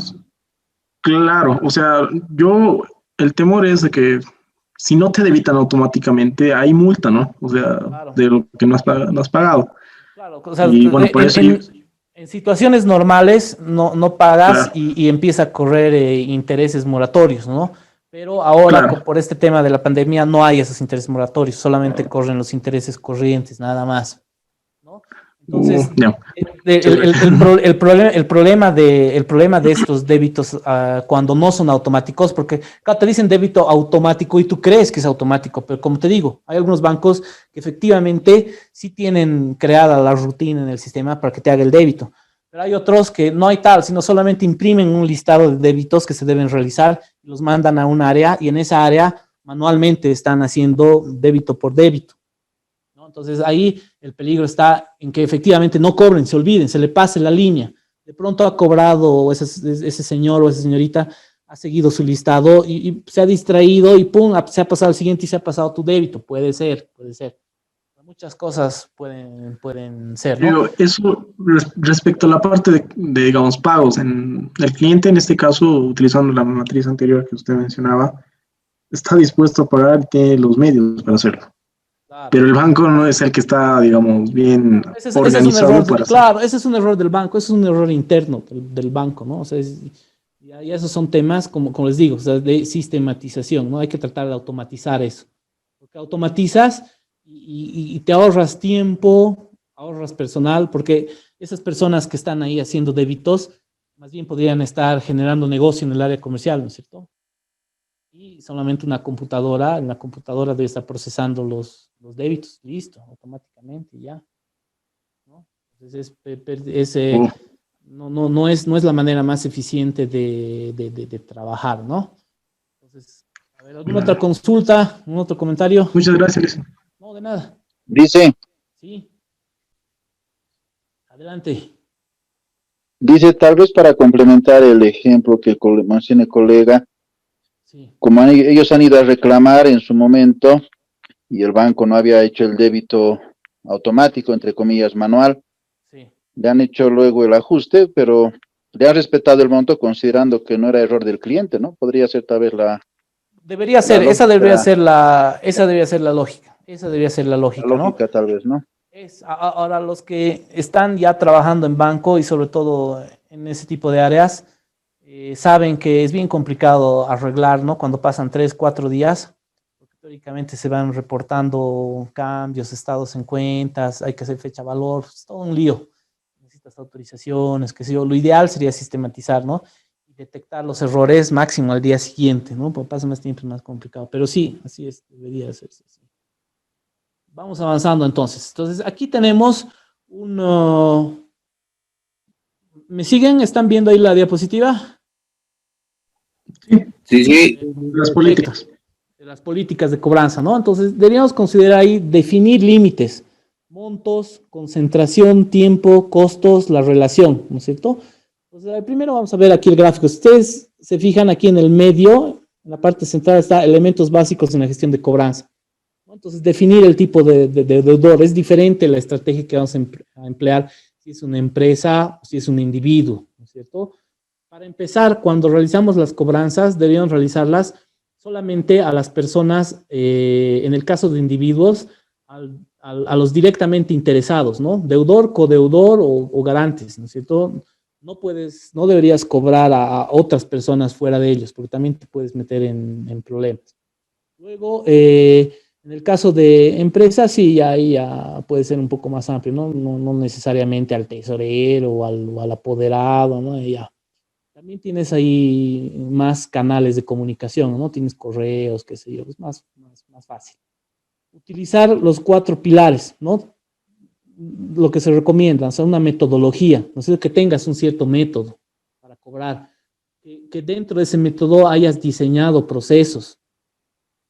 Claro, o sea, el temor es de que si no te debitan automáticamente, hay multa, ¿no? O sea, claro, de lo que no has pagado. Claro, o sea, y bueno, por eso en situaciones normales no pagas, claro, y empieza a correr intereses moratorios, ¿no? Pero ahora, claro, por este tema de la pandemia, no hay esos intereses moratorios, solamente corren los intereses corrientes, nada más, ¿no? Entonces, el problema de estos débitos cuando no son automáticos, porque claro, te dicen débito automático y tú crees que es automático, pero como te digo, hay algunos bancos que efectivamente sí tienen creada la rutina en el sistema para que te haga el débito. Pero hay otros que no hay tal, sino solamente imprimen un listado de débitos que se deben realizar y los mandan a un área y en esa área manualmente están haciendo débito por débito, ¿no? Entonces ahí el peligro está en que efectivamente no cobren, se olviden, se le pase la línea. De pronto ha cobrado ese señor o esa señorita, ha seguido su listado y se ha distraído y pum, se ha pasado al siguiente y se ha pasado tu débito. Puede ser. Muchas cosas pueden ser, ¿no? Pero eso respecto a la parte de digamos, pagos. El cliente, en este caso, utilizando la matriz anterior que usted mencionaba, está dispuesto a pagar, tiene los medios para hacerlo. Claro. Pero el banco no es el que está, digamos, bien organizado para hacerlo. Claro, ese es un error del banco, ese es un error interno del banco, ¿no? O sea, Y esos son temas, como les digo, o sea, de sistematización, ¿no? Hay que tratar de automatizar eso. Porque automatizas y te ahorras tiempo, ahorras personal, porque esas personas que están ahí haciendo débitos, más bien podrían estar generando negocio en el área comercial, ¿no es cierto? Y solamente en la computadora debe estar procesando los débitos, listo, automáticamente, ya. ¿No? Entonces, no es la manera más eficiente de trabajar, ¿no? Entonces, a ver, ¿alguna otra consulta? ¿Algún otro comentario? Muchas gracias. No, de nada. Dice, Sí. Adelante. dice, tal vez para complementar el ejemplo que menciona el colega, como ellos han ido a reclamar en su momento y el banco no había hecho el débito automático, entre comillas, manual, le han hecho luego el ajuste, pero le han respetado el monto considerando que no era error del cliente, ¿no? Podría ser tal vez Debería ser, esa debería ser la lógica. Esa debería ser la lógica, la lógica, ¿no? Tal vez, ¿no? Ahora, los que están ya trabajando en banco y sobre todo en ese tipo de áreas, saben que es bien complicado arreglar, ¿no? Cuando pasan 3, 4 días, porque teóricamente se van reportando cambios, estados en cuentas, hay que hacer fecha valor, es todo un lío. Necesitas autorizaciones, qué sé yo. Lo ideal sería sistematizar, ¿no? Y detectar los errores máximo al día siguiente, ¿no? Porque pasa más tiempo, es más complicado. Pero sí, así es, debería hacerse así. Vamos avanzando entonces. Entonces, aquí tenemos ¿me siguen? ¿Están viendo ahí la diapositiva? Sí. Las políticas. Las políticas de cobranza, ¿no? Entonces, deberíamos considerar ahí definir límites, montos, concentración, tiempo, costos, la relación, ¿no es cierto? Entonces, primero vamos a ver aquí el gráfico. Si ustedes se fijan aquí en el medio, en la parte central está elementos básicos en la gestión de cobranza. Entonces, definir el tipo de deudor es diferente la estrategia que vamos a emplear si es una empresa o si es un individuo, ¿no es cierto? Para empezar, cuando realizamos las cobranzas, deberíamos realizarlas solamente a las personas, en el caso de individuos, a los directamente interesados, ¿no? Deudor, codeudor o garantes, ¿no es cierto? No deberías cobrar a otras personas fuera de ellos, porque también te puedes meter en problemas. Luego, en el caso de empresas, sí, ahí ya puede ser un poco más amplio, ¿no? No necesariamente al tesorero o al apoderado, ¿no? Ya. También tienes ahí más canales de comunicación, ¿no? Tienes correos, qué sé yo, es más fácil. Utilizar los 4 pilares, ¿no? Lo que se recomienda, o sea, una metodología, no sé, que tengas un cierto método para cobrar, que dentro de ese método hayas diseñado procesos,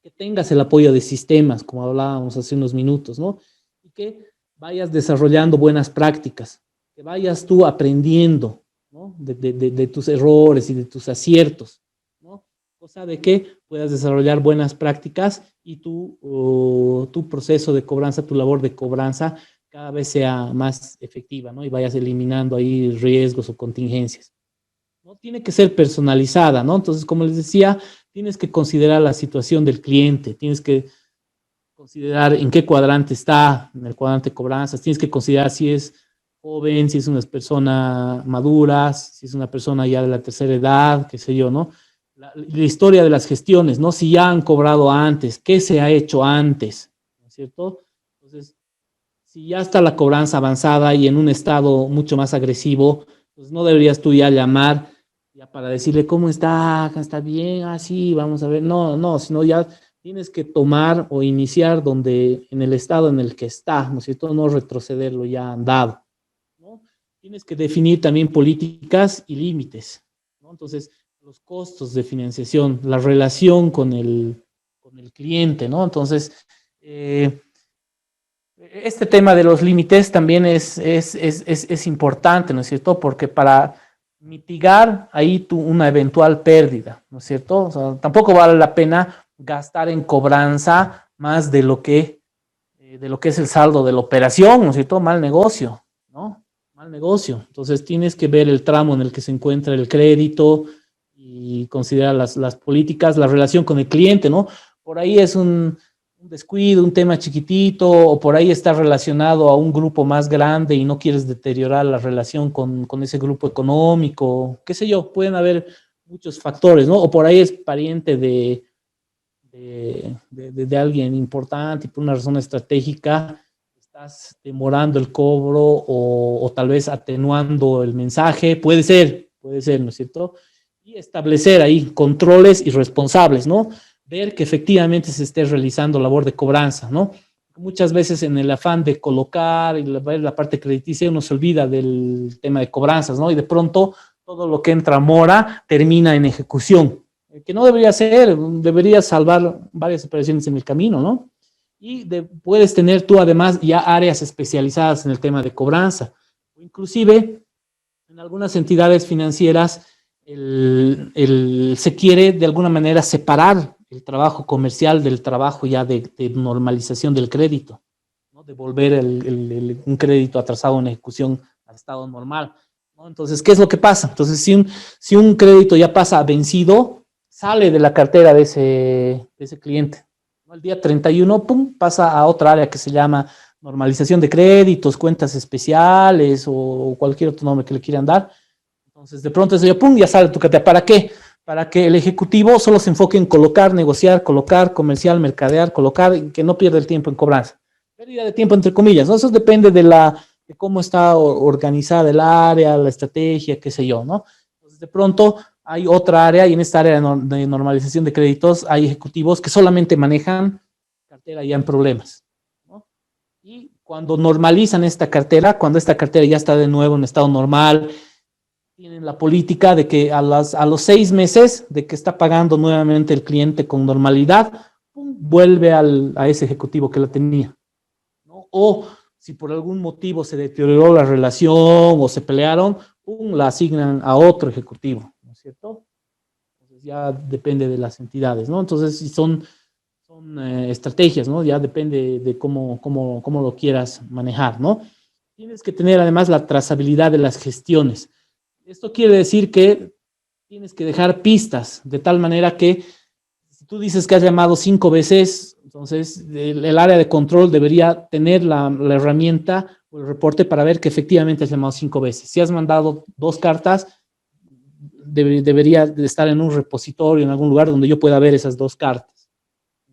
que tengas el apoyo de sistemas, como hablábamos hace unos minutos, ¿no? Y que vayas desarrollando buenas prácticas, que vayas tú aprendiendo, ¿no? De tus errores y de tus aciertos, ¿no? Cosa de que puedas desarrollar buenas prácticas y tu proceso de cobranza, tu labor de cobranza cada vez sea más efectiva, ¿no? Y vayas eliminando ahí riesgos o contingencias. ¿No? Tiene que ser personalizada, ¿no? Entonces, como les decía, tienes que considerar la situación del cliente, tienes que considerar en qué cuadrante está, en el cuadrante de cobranzas, tienes que considerar si es joven, si es una persona madura, si es una persona ya de la tercera edad, qué sé yo, ¿no? La historia de las gestiones, ¿no? Si ya han cobrado antes, qué se ha hecho antes, ¿no es cierto? Entonces, si ya está la cobranza avanzada y en un estado mucho más agresivo, pues no deberías tú ya llamar ya para decirle cómo está bien, sí, vamos a ver, no, sino ya tienes que tomar o iniciar en el estado en el que está, ¿no es cierto? No retrocederlo ya andado, ¿no? Tienes que definir también políticas y límites, ¿no? Entonces, los costos de financiación, la relación con el cliente, ¿no? Entonces, este tema de los límites también es importante, ¿no es cierto? Porque para mitigar ahí una eventual pérdida, ¿no es cierto? O sea, tampoco vale la pena gastar en cobranza más de lo que es el saldo de la operación, ¿no es cierto? Mal negocio, ¿no? Mal negocio. Entonces tienes que ver el tramo en el que se encuentra el crédito y considerar las políticas, la relación con el cliente, ¿no? Por ahí es un descuido, un tema chiquitito, o por ahí está relacionado a un grupo más grande y no quieres deteriorar la relación con ese grupo económico, qué sé yo, pueden haber muchos factores, ¿no? O por ahí es pariente de alguien importante y por una razón estratégica estás demorando el cobro o tal vez atenuando el mensaje, puede ser, ¿no es cierto? Y establecer ahí controles y responsables, ¿no? Ver que efectivamente se esté realizando labor de cobranza, ¿no? Muchas veces en el afán de colocar y la parte crediticia uno se olvida del tema de cobranzas, ¿no? Y de pronto todo lo que entra a mora termina en ejecución, que no debería ser, debería salvar varias operaciones en el camino, ¿no? Y puedes tener tú además ya áreas especializadas en el tema de cobranza. Inclusive en algunas entidades financieras se quiere de alguna manera separar el trabajo comercial del trabajo ya de normalización del crédito, ¿no? Devolver un crédito atrasado en ejecución al estado normal, ¿no? Entonces, ¿qué es lo que pasa? Entonces, si un crédito ya pasa a vencido, sale de la cartera de ese cliente, ¿no? El día 31, pum, pasa a otra área que se llama normalización de créditos, cuentas especiales o cualquier otro nombre que le quieran dar. Entonces, de pronto eso ya, pum, ya sale tu cartera. ¿Para qué? Para que el ejecutivo solo se enfoque en colocar, negociar, colocar, comercial, mercadear, colocar, que no pierda el tiempo en cobranza. Pérdida de tiempo entre comillas, ¿no? Eso depende de cómo está organizada el área, la estrategia, qué sé yo, ¿no? Entonces, de pronto hay otra área y en esta área de normalización de créditos hay ejecutivos que solamente manejan cartera ya en problemas, ¿no? Y cuando normalizan esta cartera, cuando esta cartera ya está de nuevo en estado normal, tienen la política de que a los 6 meses de que está pagando nuevamente el cliente con normalidad, ¡pum!, vuelve a ese ejecutivo que la tenía, ¿no? O si por algún motivo se deterioró la relación o se pelearon, ¡pum!, la asignan a otro ejecutivo, ¿no es cierto? Entonces ya depende de las entidades, ¿no? Entonces si son estrategias, ¿no? Ya depende de cómo lo quieras manejar, ¿no? Tienes que tener además la trazabilidad de las gestiones. Esto quiere decir que tienes que dejar pistas, de tal manera que si tú dices que has llamado 5 veces, entonces el área de control debería tener la herramienta o el reporte para ver que efectivamente has llamado 5 veces. Si has mandado 2 cartas, debería de estar en un repositorio, en algún lugar donde yo pueda ver esas 2 cartas,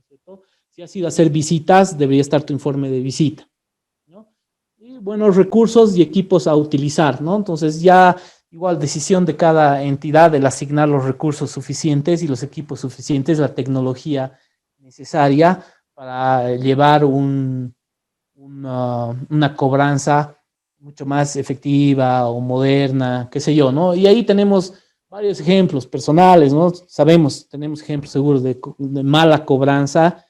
¿cierto? Si has ido a hacer visitas, debería estar tu informe de visita, ¿no? Y buenos recursos y equipos a utilizar, ¿no? Entonces ya igual decisión de cada entidad el asignar los recursos suficientes y los equipos suficientes, la tecnología necesaria para llevar una cobranza mucho más efectiva o moderna, qué sé yo, ¿no? Y ahí tenemos varios ejemplos personales, ¿no? Tenemos ejemplos seguros de mala cobranza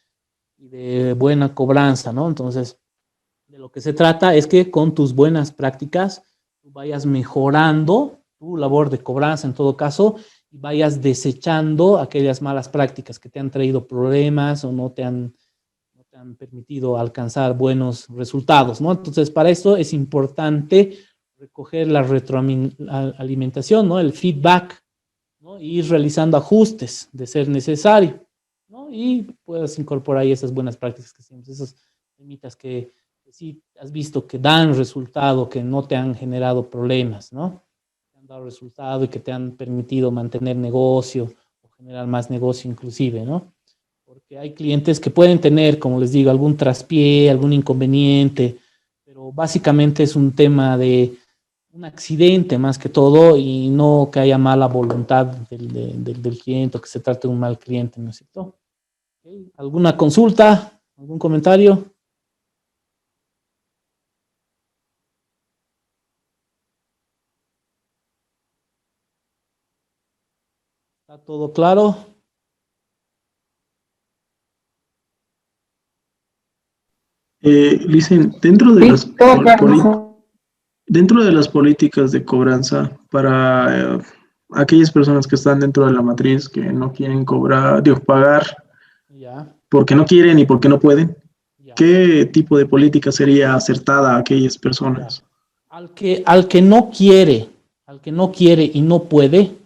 y de buena cobranza, ¿no? Entonces, de lo que se trata es que con tus buenas prácticas vayas mejorando tu labor de cobranza en todo caso y vayas desechando aquellas malas prácticas que te han traído problemas o no te han permitido alcanzar buenos resultados, ¿no? Entonces, para esto es importante recoger la retroalimentación, ¿no? El feedback, ¿no? E ir realizando ajustes de ser necesario, ¿no? Y puedas incorporar ahí esas buenas prácticas que siempre, esos temitas que sí has visto que dan resultado, que no te han generado problemas, ¿no? Te han dado resultado y que te han permitido mantener negocio o generar más negocio inclusive, ¿no? Porque hay clientes que pueden tener, como les digo, algún traspié, algún inconveniente, pero básicamente es un tema de un accidente más que todo y no que haya mala voluntad del cliente o que se trate de un mal cliente, ¿no es cierto? ¿Okay? ¿Alguna consulta? ¿Algún comentario? ¿Está todo claro? Dicen, dentro de las políticas de cobranza para aquellas personas que están dentro de la matriz que no quieren cobrar, digo, pagar Ya. porque no quieren y porque no pueden, ¿qué tipo de política sería acertada a aquellas personas? Al que no quiere y no puede,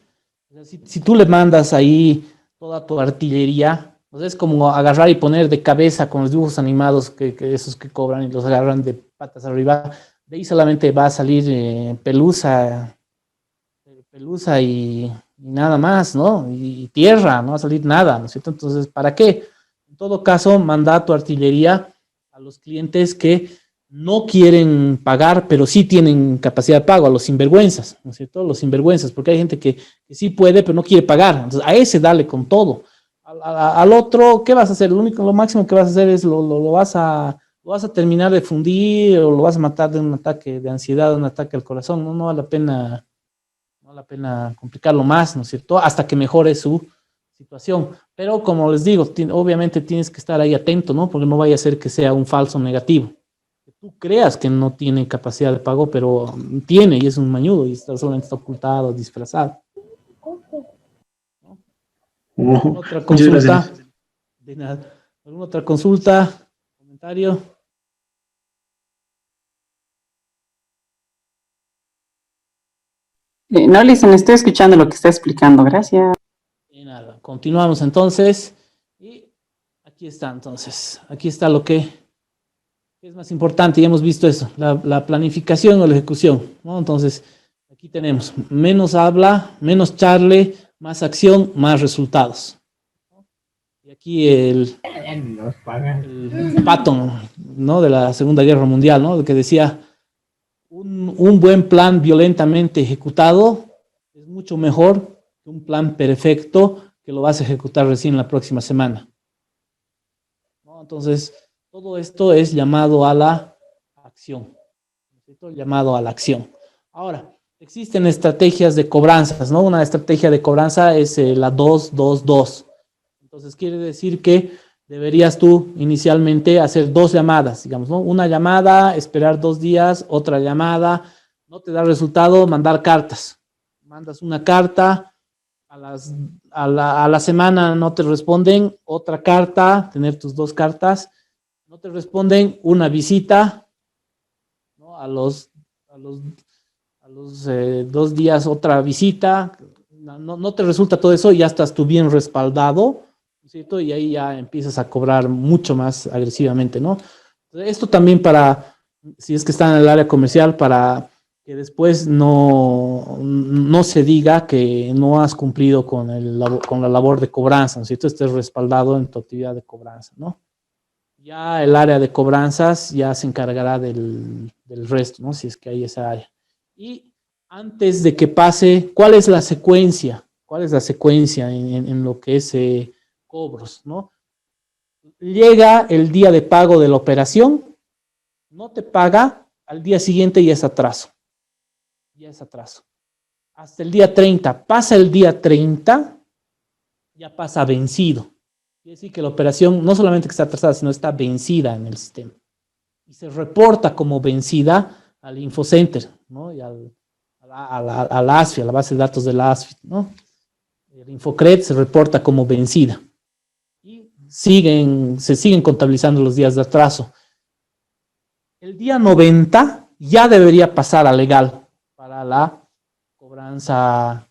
si tú le mandas ahí toda tu artillería, pues es como agarrar y poner de cabeza con los dibujos animados que esos que cobran y los agarran de patas arriba, de ahí solamente va a salir pelusa, pelusa y nada más, ¿no? Y tierra, no va a salir nada, ¿no es cierto? Entonces, ¿para qué? En todo caso, manda tu artillería a los clientes que no quieren pagar, pero sí tienen capacidad de pago, a los sinvergüenzas, ¿no es cierto? Los sinvergüenzas, porque hay gente que sí puede, pero no quiere pagar. Entonces, a ese dale con todo. Al otro, ¿qué vas a hacer? Lo máximo que vas a hacer es lo vas a terminar de fundir o lo vas a matar de un ataque de ansiedad, de un ataque al corazón. No vale la pena, no vale la pena complicarlo más, ¿no es cierto? Hasta que mejore su situación. Pero como les digo, obviamente tienes que estar ahí atento, ¿no? Porque no vaya a ser que sea un falso negativo. Que tú creas que no tiene capacidad de pago, pero tiene y es un mañudo y solamente está ocultado, disfrazado. ¿Alguna otra consulta? De nada. ¿Alguna otra consulta? ¿Comentario? No, Listen, estoy escuchando lo que está explicando. Gracias. De nada. Continuamos entonces. Y aquí está entonces. Aquí está lo que es más importante. Ya hemos visto eso. La planificación o la ejecución, ¿no? Entonces, aquí tenemos menos habla, menos charle, más acción, más resultados. Y aquí el Patton, ¿no? De la Segunda Guerra Mundial, ¿no? Que decía, un buen plan violentamente ejecutado es mucho mejor que un plan perfecto que lo vas a ejecutar recién la próxima semana, ¿no? Entonces, todo esto es llamado a la acción, ¿no? Llamado a la acción. Ahora, existen estrategias de cobranzas, ¿no? Una estrategia de cobranza es la 2-2-2. Entonces, quiere decir que deberías tú inicialmente hacer 2 llamadas, digamos, ¿no? Una llamada, esperar 2 días, otra llamada, no te da resultado, mandar cartas. Mandas una carta, a la semana no te responden, otra carta, tener tus 2 cartas, no te responden, una visita, ¿no? A los 2 días otra visita, no te resulta todo eso y ya estás tú bien respaldado, ¿cierto? Y ahí ya empiezas a cobrar mucho más agresivamente, ¿no? Esto también para, si es que están en el área comercial, para que después no se diga que no has cumplido con la labor de cobranza, ¿no es cierto? Estés respaldado en tu actividad de cobranza, ¿no? Ya el área de cobranzas ya se encargará del resto, ¿no? Si es que hay esa área. Y antes de que pase, ¿cuál es la secuencia? ¿Cuál es la secuencia en lo que es cobros, ¿no? Llega el día de pago de la operación, no te paga, al día siguiente ya es atraso. Ya es atraso. Hasta el día 30. Pasa el día 30, ya pasa vencido. Quiere decir que la operación no solamente que está atrasada, sino está vencida en el sistema. Y se reporta como vencida al Infocenter, ¿no? Y a la ASFI, a la base de datos de la ASFI, ¿no? El Infocred se reporta como vencida. Y se siguen contabilizando los días de atraso. El día 90 ya debería pasar a legal para la cobranza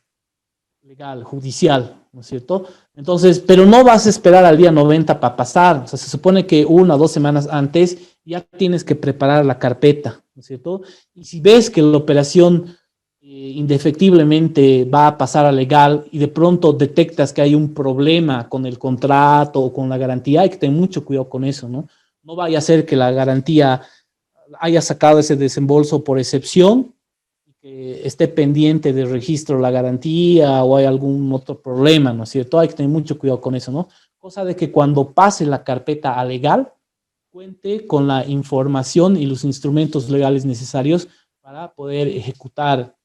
legal, judicial, ¿no es cierto? Entonces, pero no vas a esperar al día 90 para pasar. O sea, se supone que 1 o 2 semanas antes ya tienes que preparar la carpeta, ¿no es cierto? Y si ves que la operación indefectiblemente va a pasar a legal y de pronto detectas que hay un problema con el contrato o con la garantía, hay que tener mucho cuidado con eso, ¿no? No vaya a ser que la garantía haya sacado ese desembolso por excepción, que esté pendiente de registro la garantía o hay algún otro problema, ¿no es cierto? Hay que tener mucho cuidado con eso, ¿no? Cosa de que cuando pase la carpeta a legal, cuente con la información y los instrumentos legales necesarios para poder ejecutar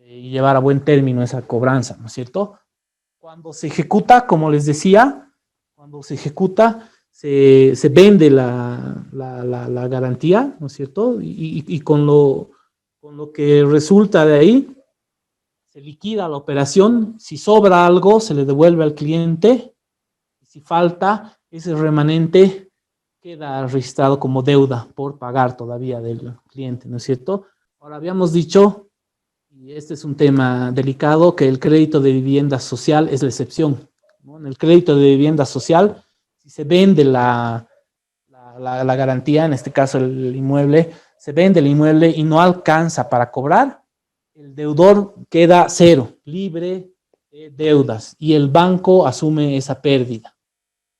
y llevar a buen término esa cobranza, ¿no es cierto? Cuando se ejecuta, como les decía, cuando se ejecuta, se vende la garantía, ¿no es cierto? Y con lo que resulta de ahí, se liquida la operación. Si sobra algo, se le devuelve al cliente. Si falta, ese remanente queda registrado como deuda por pagar todavía del cliente, ¿no es cierto? Ahora habíamos dicho, y este es un tema delicado, que el crédito de vivienda social es la excepción, ¿no? En el crédito de vivienda social, si se vende la garantía, en este caso el inmueble, se vende el inmueble y no alcanza para cobrar, el deudor queda cero, libre de deudas, y el banco asume esa pérdida,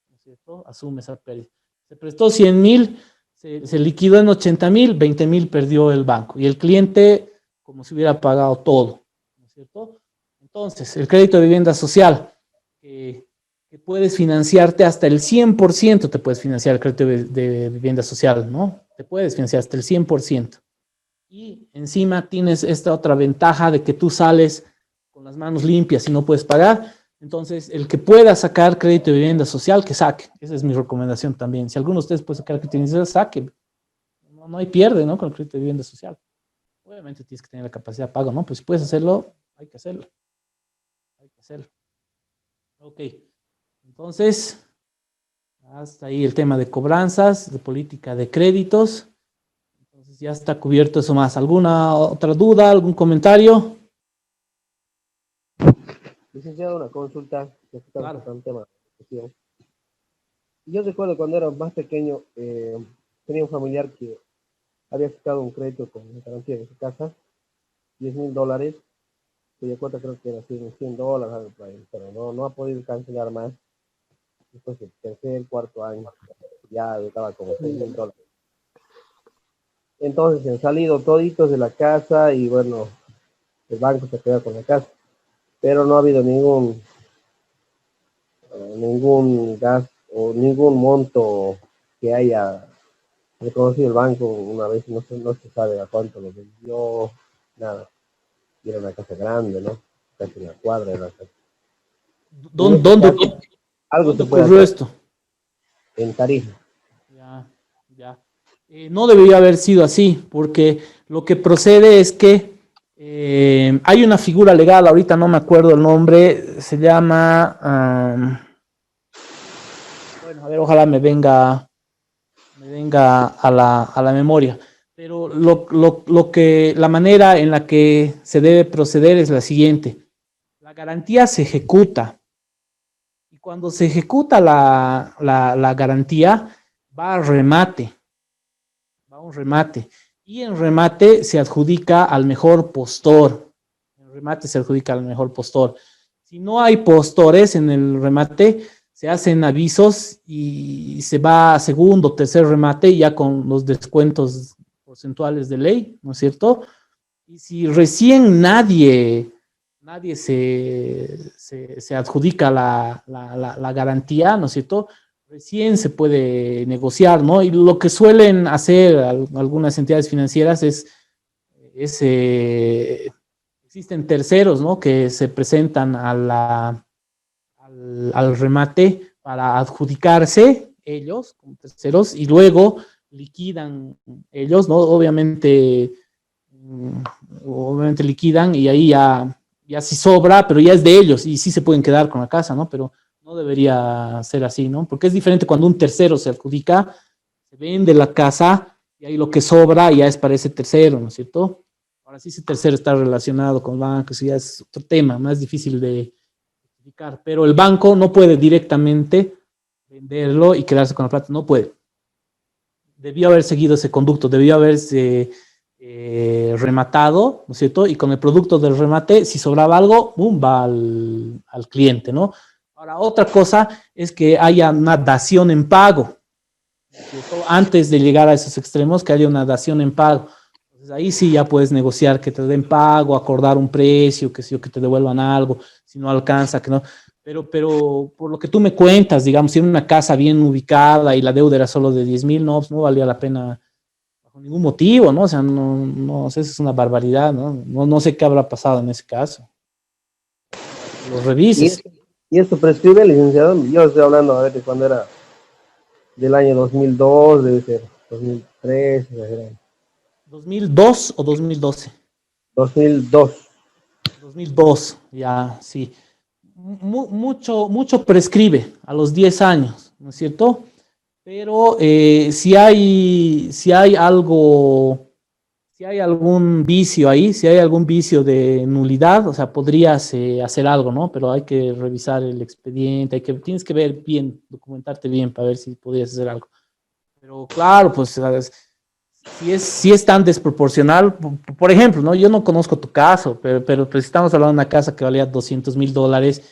¿no es cierto? Asume esa pérdida. Se prestó 100.000, se liquidó en 80.000, 20.000 perdió el banco, y el cliente como si hubiera pagado todo, ¿no es cierto? Entonces, el crédito de vivienda social, que puedes financiarte hasta el 100%, te puedes financiar el crédito de vivienda social, ¿no? Te puedes financiar hasta el 100%. Y encima tienes esta otra ventaja de que tú sales con las manos limpias y no puedes pagar. Entonces, el que pueda sacar crédito de vivienda social, que saque. Esa es mi recomendación también. Si alguno de ustedes puede sacar crédito de vivienda social, saque. No hay pierde, ¿no? Con el crédito de vivienda social. Obviamente tienes que tener la capacidad de pago, ¿no? Pues si puedes hacerlo, hay que hacerlo. Hay que hacerlo. Ok. Entonces, hasta ahí el tema de cobranzas, de política de créditos. Entonces ya está cubierto eso más. ¿Alguna otra duda, algún comentario? Licenciado, una consulta. Claro. Un tema de discusión. Yo recuerdo cuando era más pequeño, tenía un familiar que había sacado un crédito con garantía de su casa, $10.000, cuya cuota creo que era $100, algo por ahí, pero no ha podido cancelar más. Después del tercer, cuarto año, ya estaba como $6.000. Entonces se han salido toditos de la casa y bueno, el banco se queda con la casa, pero no ha habido ningún gas o ningún monto que haya reconocido el banco una vez, no se sabe a cuánto lo vendió, nada. Y era una casa grande, ¿no? Casi una cuadra de la casa. ¿Dónde se puede ocurrió hacer esto? en Tarija. Ya. No debería haber sido así, porque lo que procede es que hay una figura legal, ahorita no me acuerdo el nombre, se llama, bueno, a ver, ojalá me venga a la memoria, pero la manera en la que se debe proceder es la siguiente: la garantía se ejecuta, y cuando se ejecuta la garantía, va a remate. Va a un remate, y en remate se adjudica al mejor postor. En remate se adjudica al mejor postor. Si no hay postores en el remate, se hacen avisos y se va a segundo, tercer remate, ya con los descuentos porcentuales de ley, ¿no es cierto? Y si recién nadie se adjudica la garantía, ¿no es cierto?, recién se puede negociar, ¿no? Y lo que suelen hacer algunas entidades financieras existen terceros, ¿no?, que se presentan al remate para adjudicarse ellos como terceros y luego liquidan ellos, ¿no? Obviamente liquidan, y ahí ya sí sobra, pero ya es de ellos y sí se pueden quedar con la casa, ¿no? Pero no debería ser así, ¿no? Porque es diferente cuando un tercero se adjudica, se vende la casa y ahí lo que sobra ya es para ese tercero, ¿no es cierto? Ahora sí, ese tercero está relacionado con bancos, ya es otro tema, más difícil de explicar, pero el banco no puede directamente venderlo y quedarse con la plata, no puede. Debió haber seguido ese conducto, debió haberse rematado, ¿no es cierto? Y con el producto del remate, si sobraba algo, ¡bum!, va al cliente, ¿no? Ahora, otra cosa es que haya una dación en pago, ¿cierto? Antes de llegar a esos extremos, que haya una dación en pago. Entonces, ahí sí ya puedes negociar que te den pago, acordar un precio, que te devuelvan algo, si no alcanza, que no. Pero por lo que tú me cuentas, digamos, si era una casa bien ubicada y la deuda era solo de 10.000, no, pues no valía la pena bajo ningún motivo, ¿no? O sea, no, eso es una barbaridad, ¿no? No sé qué habrá pasado en ese caso. Lo revises. ¿Y esto prescribe, licenciado? Yo estoy hablando, a ver, de cuando era del año 2002, debe ser 2003, ¿2002 o 2012? 2002. 2002, ya, sí. Mucho prescribe a los 10 años, ¿no es cierto? Pero si hay algún vicio ahí, si hay algún vicio de nulidad, o sea, podrías hacer algo, ¿no? Pero hay que revisar el expediente, tienes que ver bien, documentarte bien para ver si podrías hacer algo. Pero claro, pues si es tan desproporcional, por ejemplo, ¿no? Yo no conozco tu caso, pero pues estamos hablando de una casa que valía $200,000,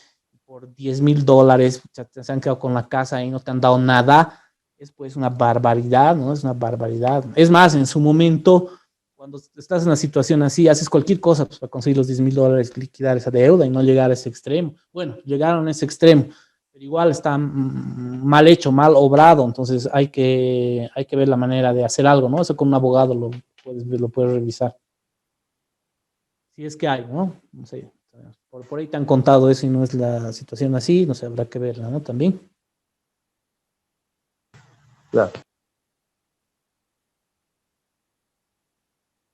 por $10,000 se han quedado con la casa y no te han dado nada, es pues una barbaridad, ¿no? Es una barbaridad. Es más, en su momento, cuando estás en una situación así, haces cualquier cosa pues, para conseguir los $10,000, liquidar esa deuda y no llegar a ese extremo. Bueno, llegaron a ese extremo, pero igual está mal hecho, mal obrado, entonces hay que ver la manera de hacer algo, ¿no? Eso con un abogado lo puedes revisar. Si es que hay, ¿no? No sé, por ahí te han contado eso y no es la situación así, no sé, habrá que verla, ¿no? También. Claro.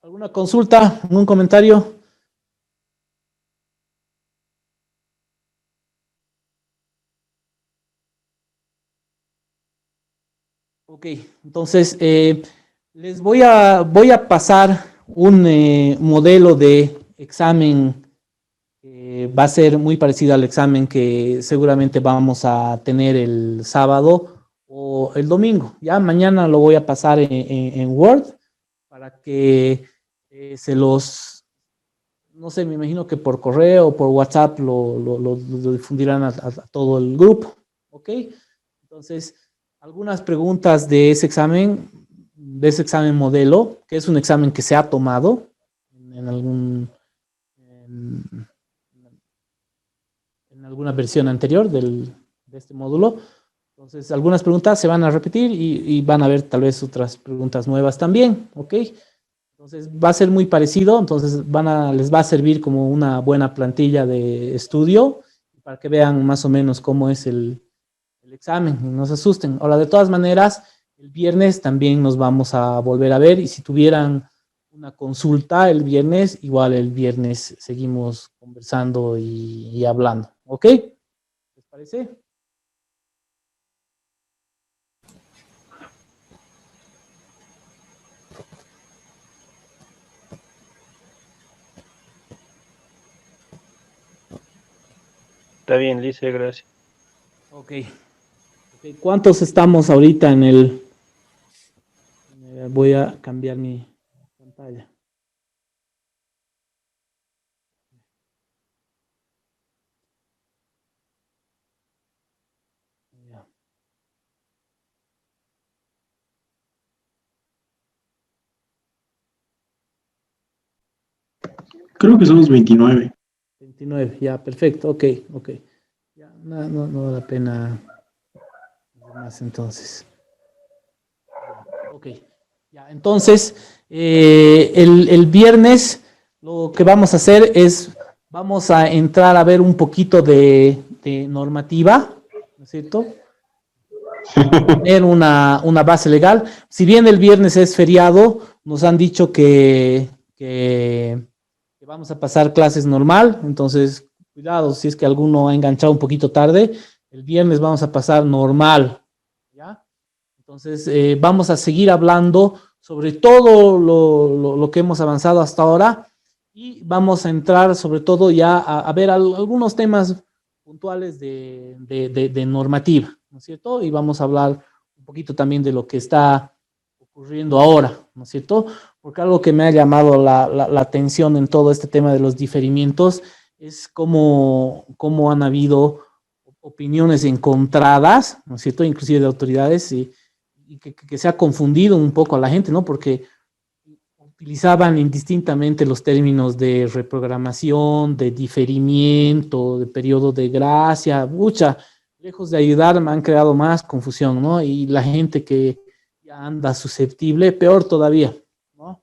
¿Alguna consulta? ¿Algún comentario? Ok, entonces les voy a pasar un modelo de examen que va a ser muy parecido al examen que seguramente vamos a tener el sábado o el domingo. Ya mañana lo voy a pasar en Word para que no sé, me imagino que por correo o por WhatsApp lo difundirán a todo el grupo. Ok, entonces algunas preguntas de ese examen modelo, que es un examen que se ha tomado en alguna versión anterior de este módulo. Entonces, algunas preguntas se van a repetir y van a haber tal vez otras preguntas nuevas también, ¿ok? Entonces, va a ser muy parecido, entonces les va a servir como una buena plantilla de estudio para que vean más o menos cómo es el examen, y no se asusten. Ahora, de todas maneras, el viernes también nos vamos a volver a ver y si tuvieran una consulta el viernes, igual el viernes seguimos conversando y hablando, ¿ok? ¿Les parece? Está bien, Lice, gracias. Ok. ¿Cuántos estamos ahorita en el...? Voy a cambiar mi pantalla. Creo que somos 29. 29, ya, perfecto, ok. Ya, no vale la pena más entonces. Ok, ya, entonces, el viernes lo que vamos a hacer es, vamos a entrar a ver un poquito de normativa, ¿no es cierto? Tener una base legal. Si bien el viernes es feriado, nos han dicho que vamos a pasar clases normal, entonces cuidado si es que alguno ha enganchado un poquito tarde, el viernes vamos a pasar normal, ¿ya? Entonces vamos a seguir hablando sobre todo lo que hemos avanzado hasta ahora y vamos a entrar sobre todo ya a ver algunos temas puntuales de normativa, ¿no es cierto? Y vamos a hablar un poquito también de lo que está ocurriendo ahora, ¿no es cierto? Porque algo que me ha llamado la atención en todo este tema de los diferimientos es cómo han habido opiniones encontradas, ¿no es cierto? Inclusive de autoridades y que se ha confundido un poco a la gente, ¿no? Porque utilizaban indistintamente los términos de reprogramación, de diferimiento, de periodo de gracia, lejos de ayudar me han creado más confusión, ¿no? Y la gente que ya anda susceptible, peor todavía, ¿no?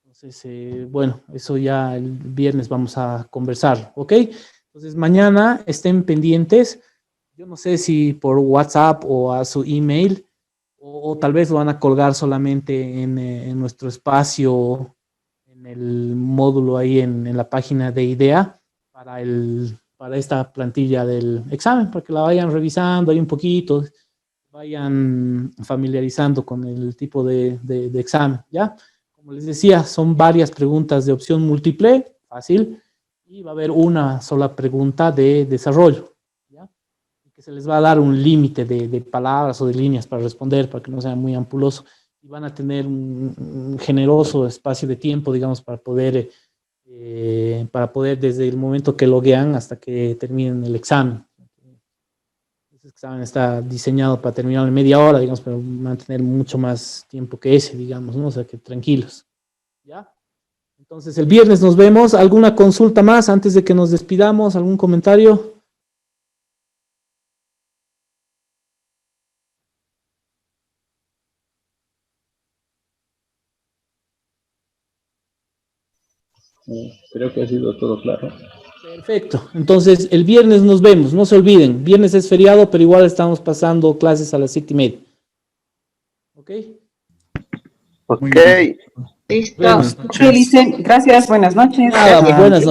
Entonces, bueno, eso ya el viernes vamos a conversar, ¿ok? Entonces, mañana estén pendientes, yo no sé si por WhatsApp o a su email, o tal vez lo van a colgar solamente en nuestro espacio, en el módulo ahí en la página de IDEA, para esta plantilla del examen, para que la vayan revisando ahí un poquito, vayan familiarizando con el tipo de examen, ¿ya? Como les decía, son varias preguntas de opción múltiple, fácil, y va a haber una sola pregunta de desarrollo, ¿ya? Y que se les va a dar un límite de palabras o de líneas para responder, para que no sea muy ampuloso. y van a tener un generoso espacio de tiempo, digamos, para poder desde el momento que loguean hasta que terminen el examen. Ese examen está diseñado para terminar en media hora, digamos, pero van a tener mucho más tiempo que ese, digamos, ¿no? O sea, que tranquilos. ¿Ya? Entonces, el viernes nos vemos. ¿Alguna consulta más antes de que nos despidamos? ¿Algún comentario? Creo que ha sido todo claro. Perfecto. Entonces, el viernes nos vemos. No se olviden. Viernes es feriado, pero igual estamos pasando clases a las 7:30. ¿Ok? Ok. Listo. Buenas Ok, Licen, gracias, buenas noches. Nada, buenas noches.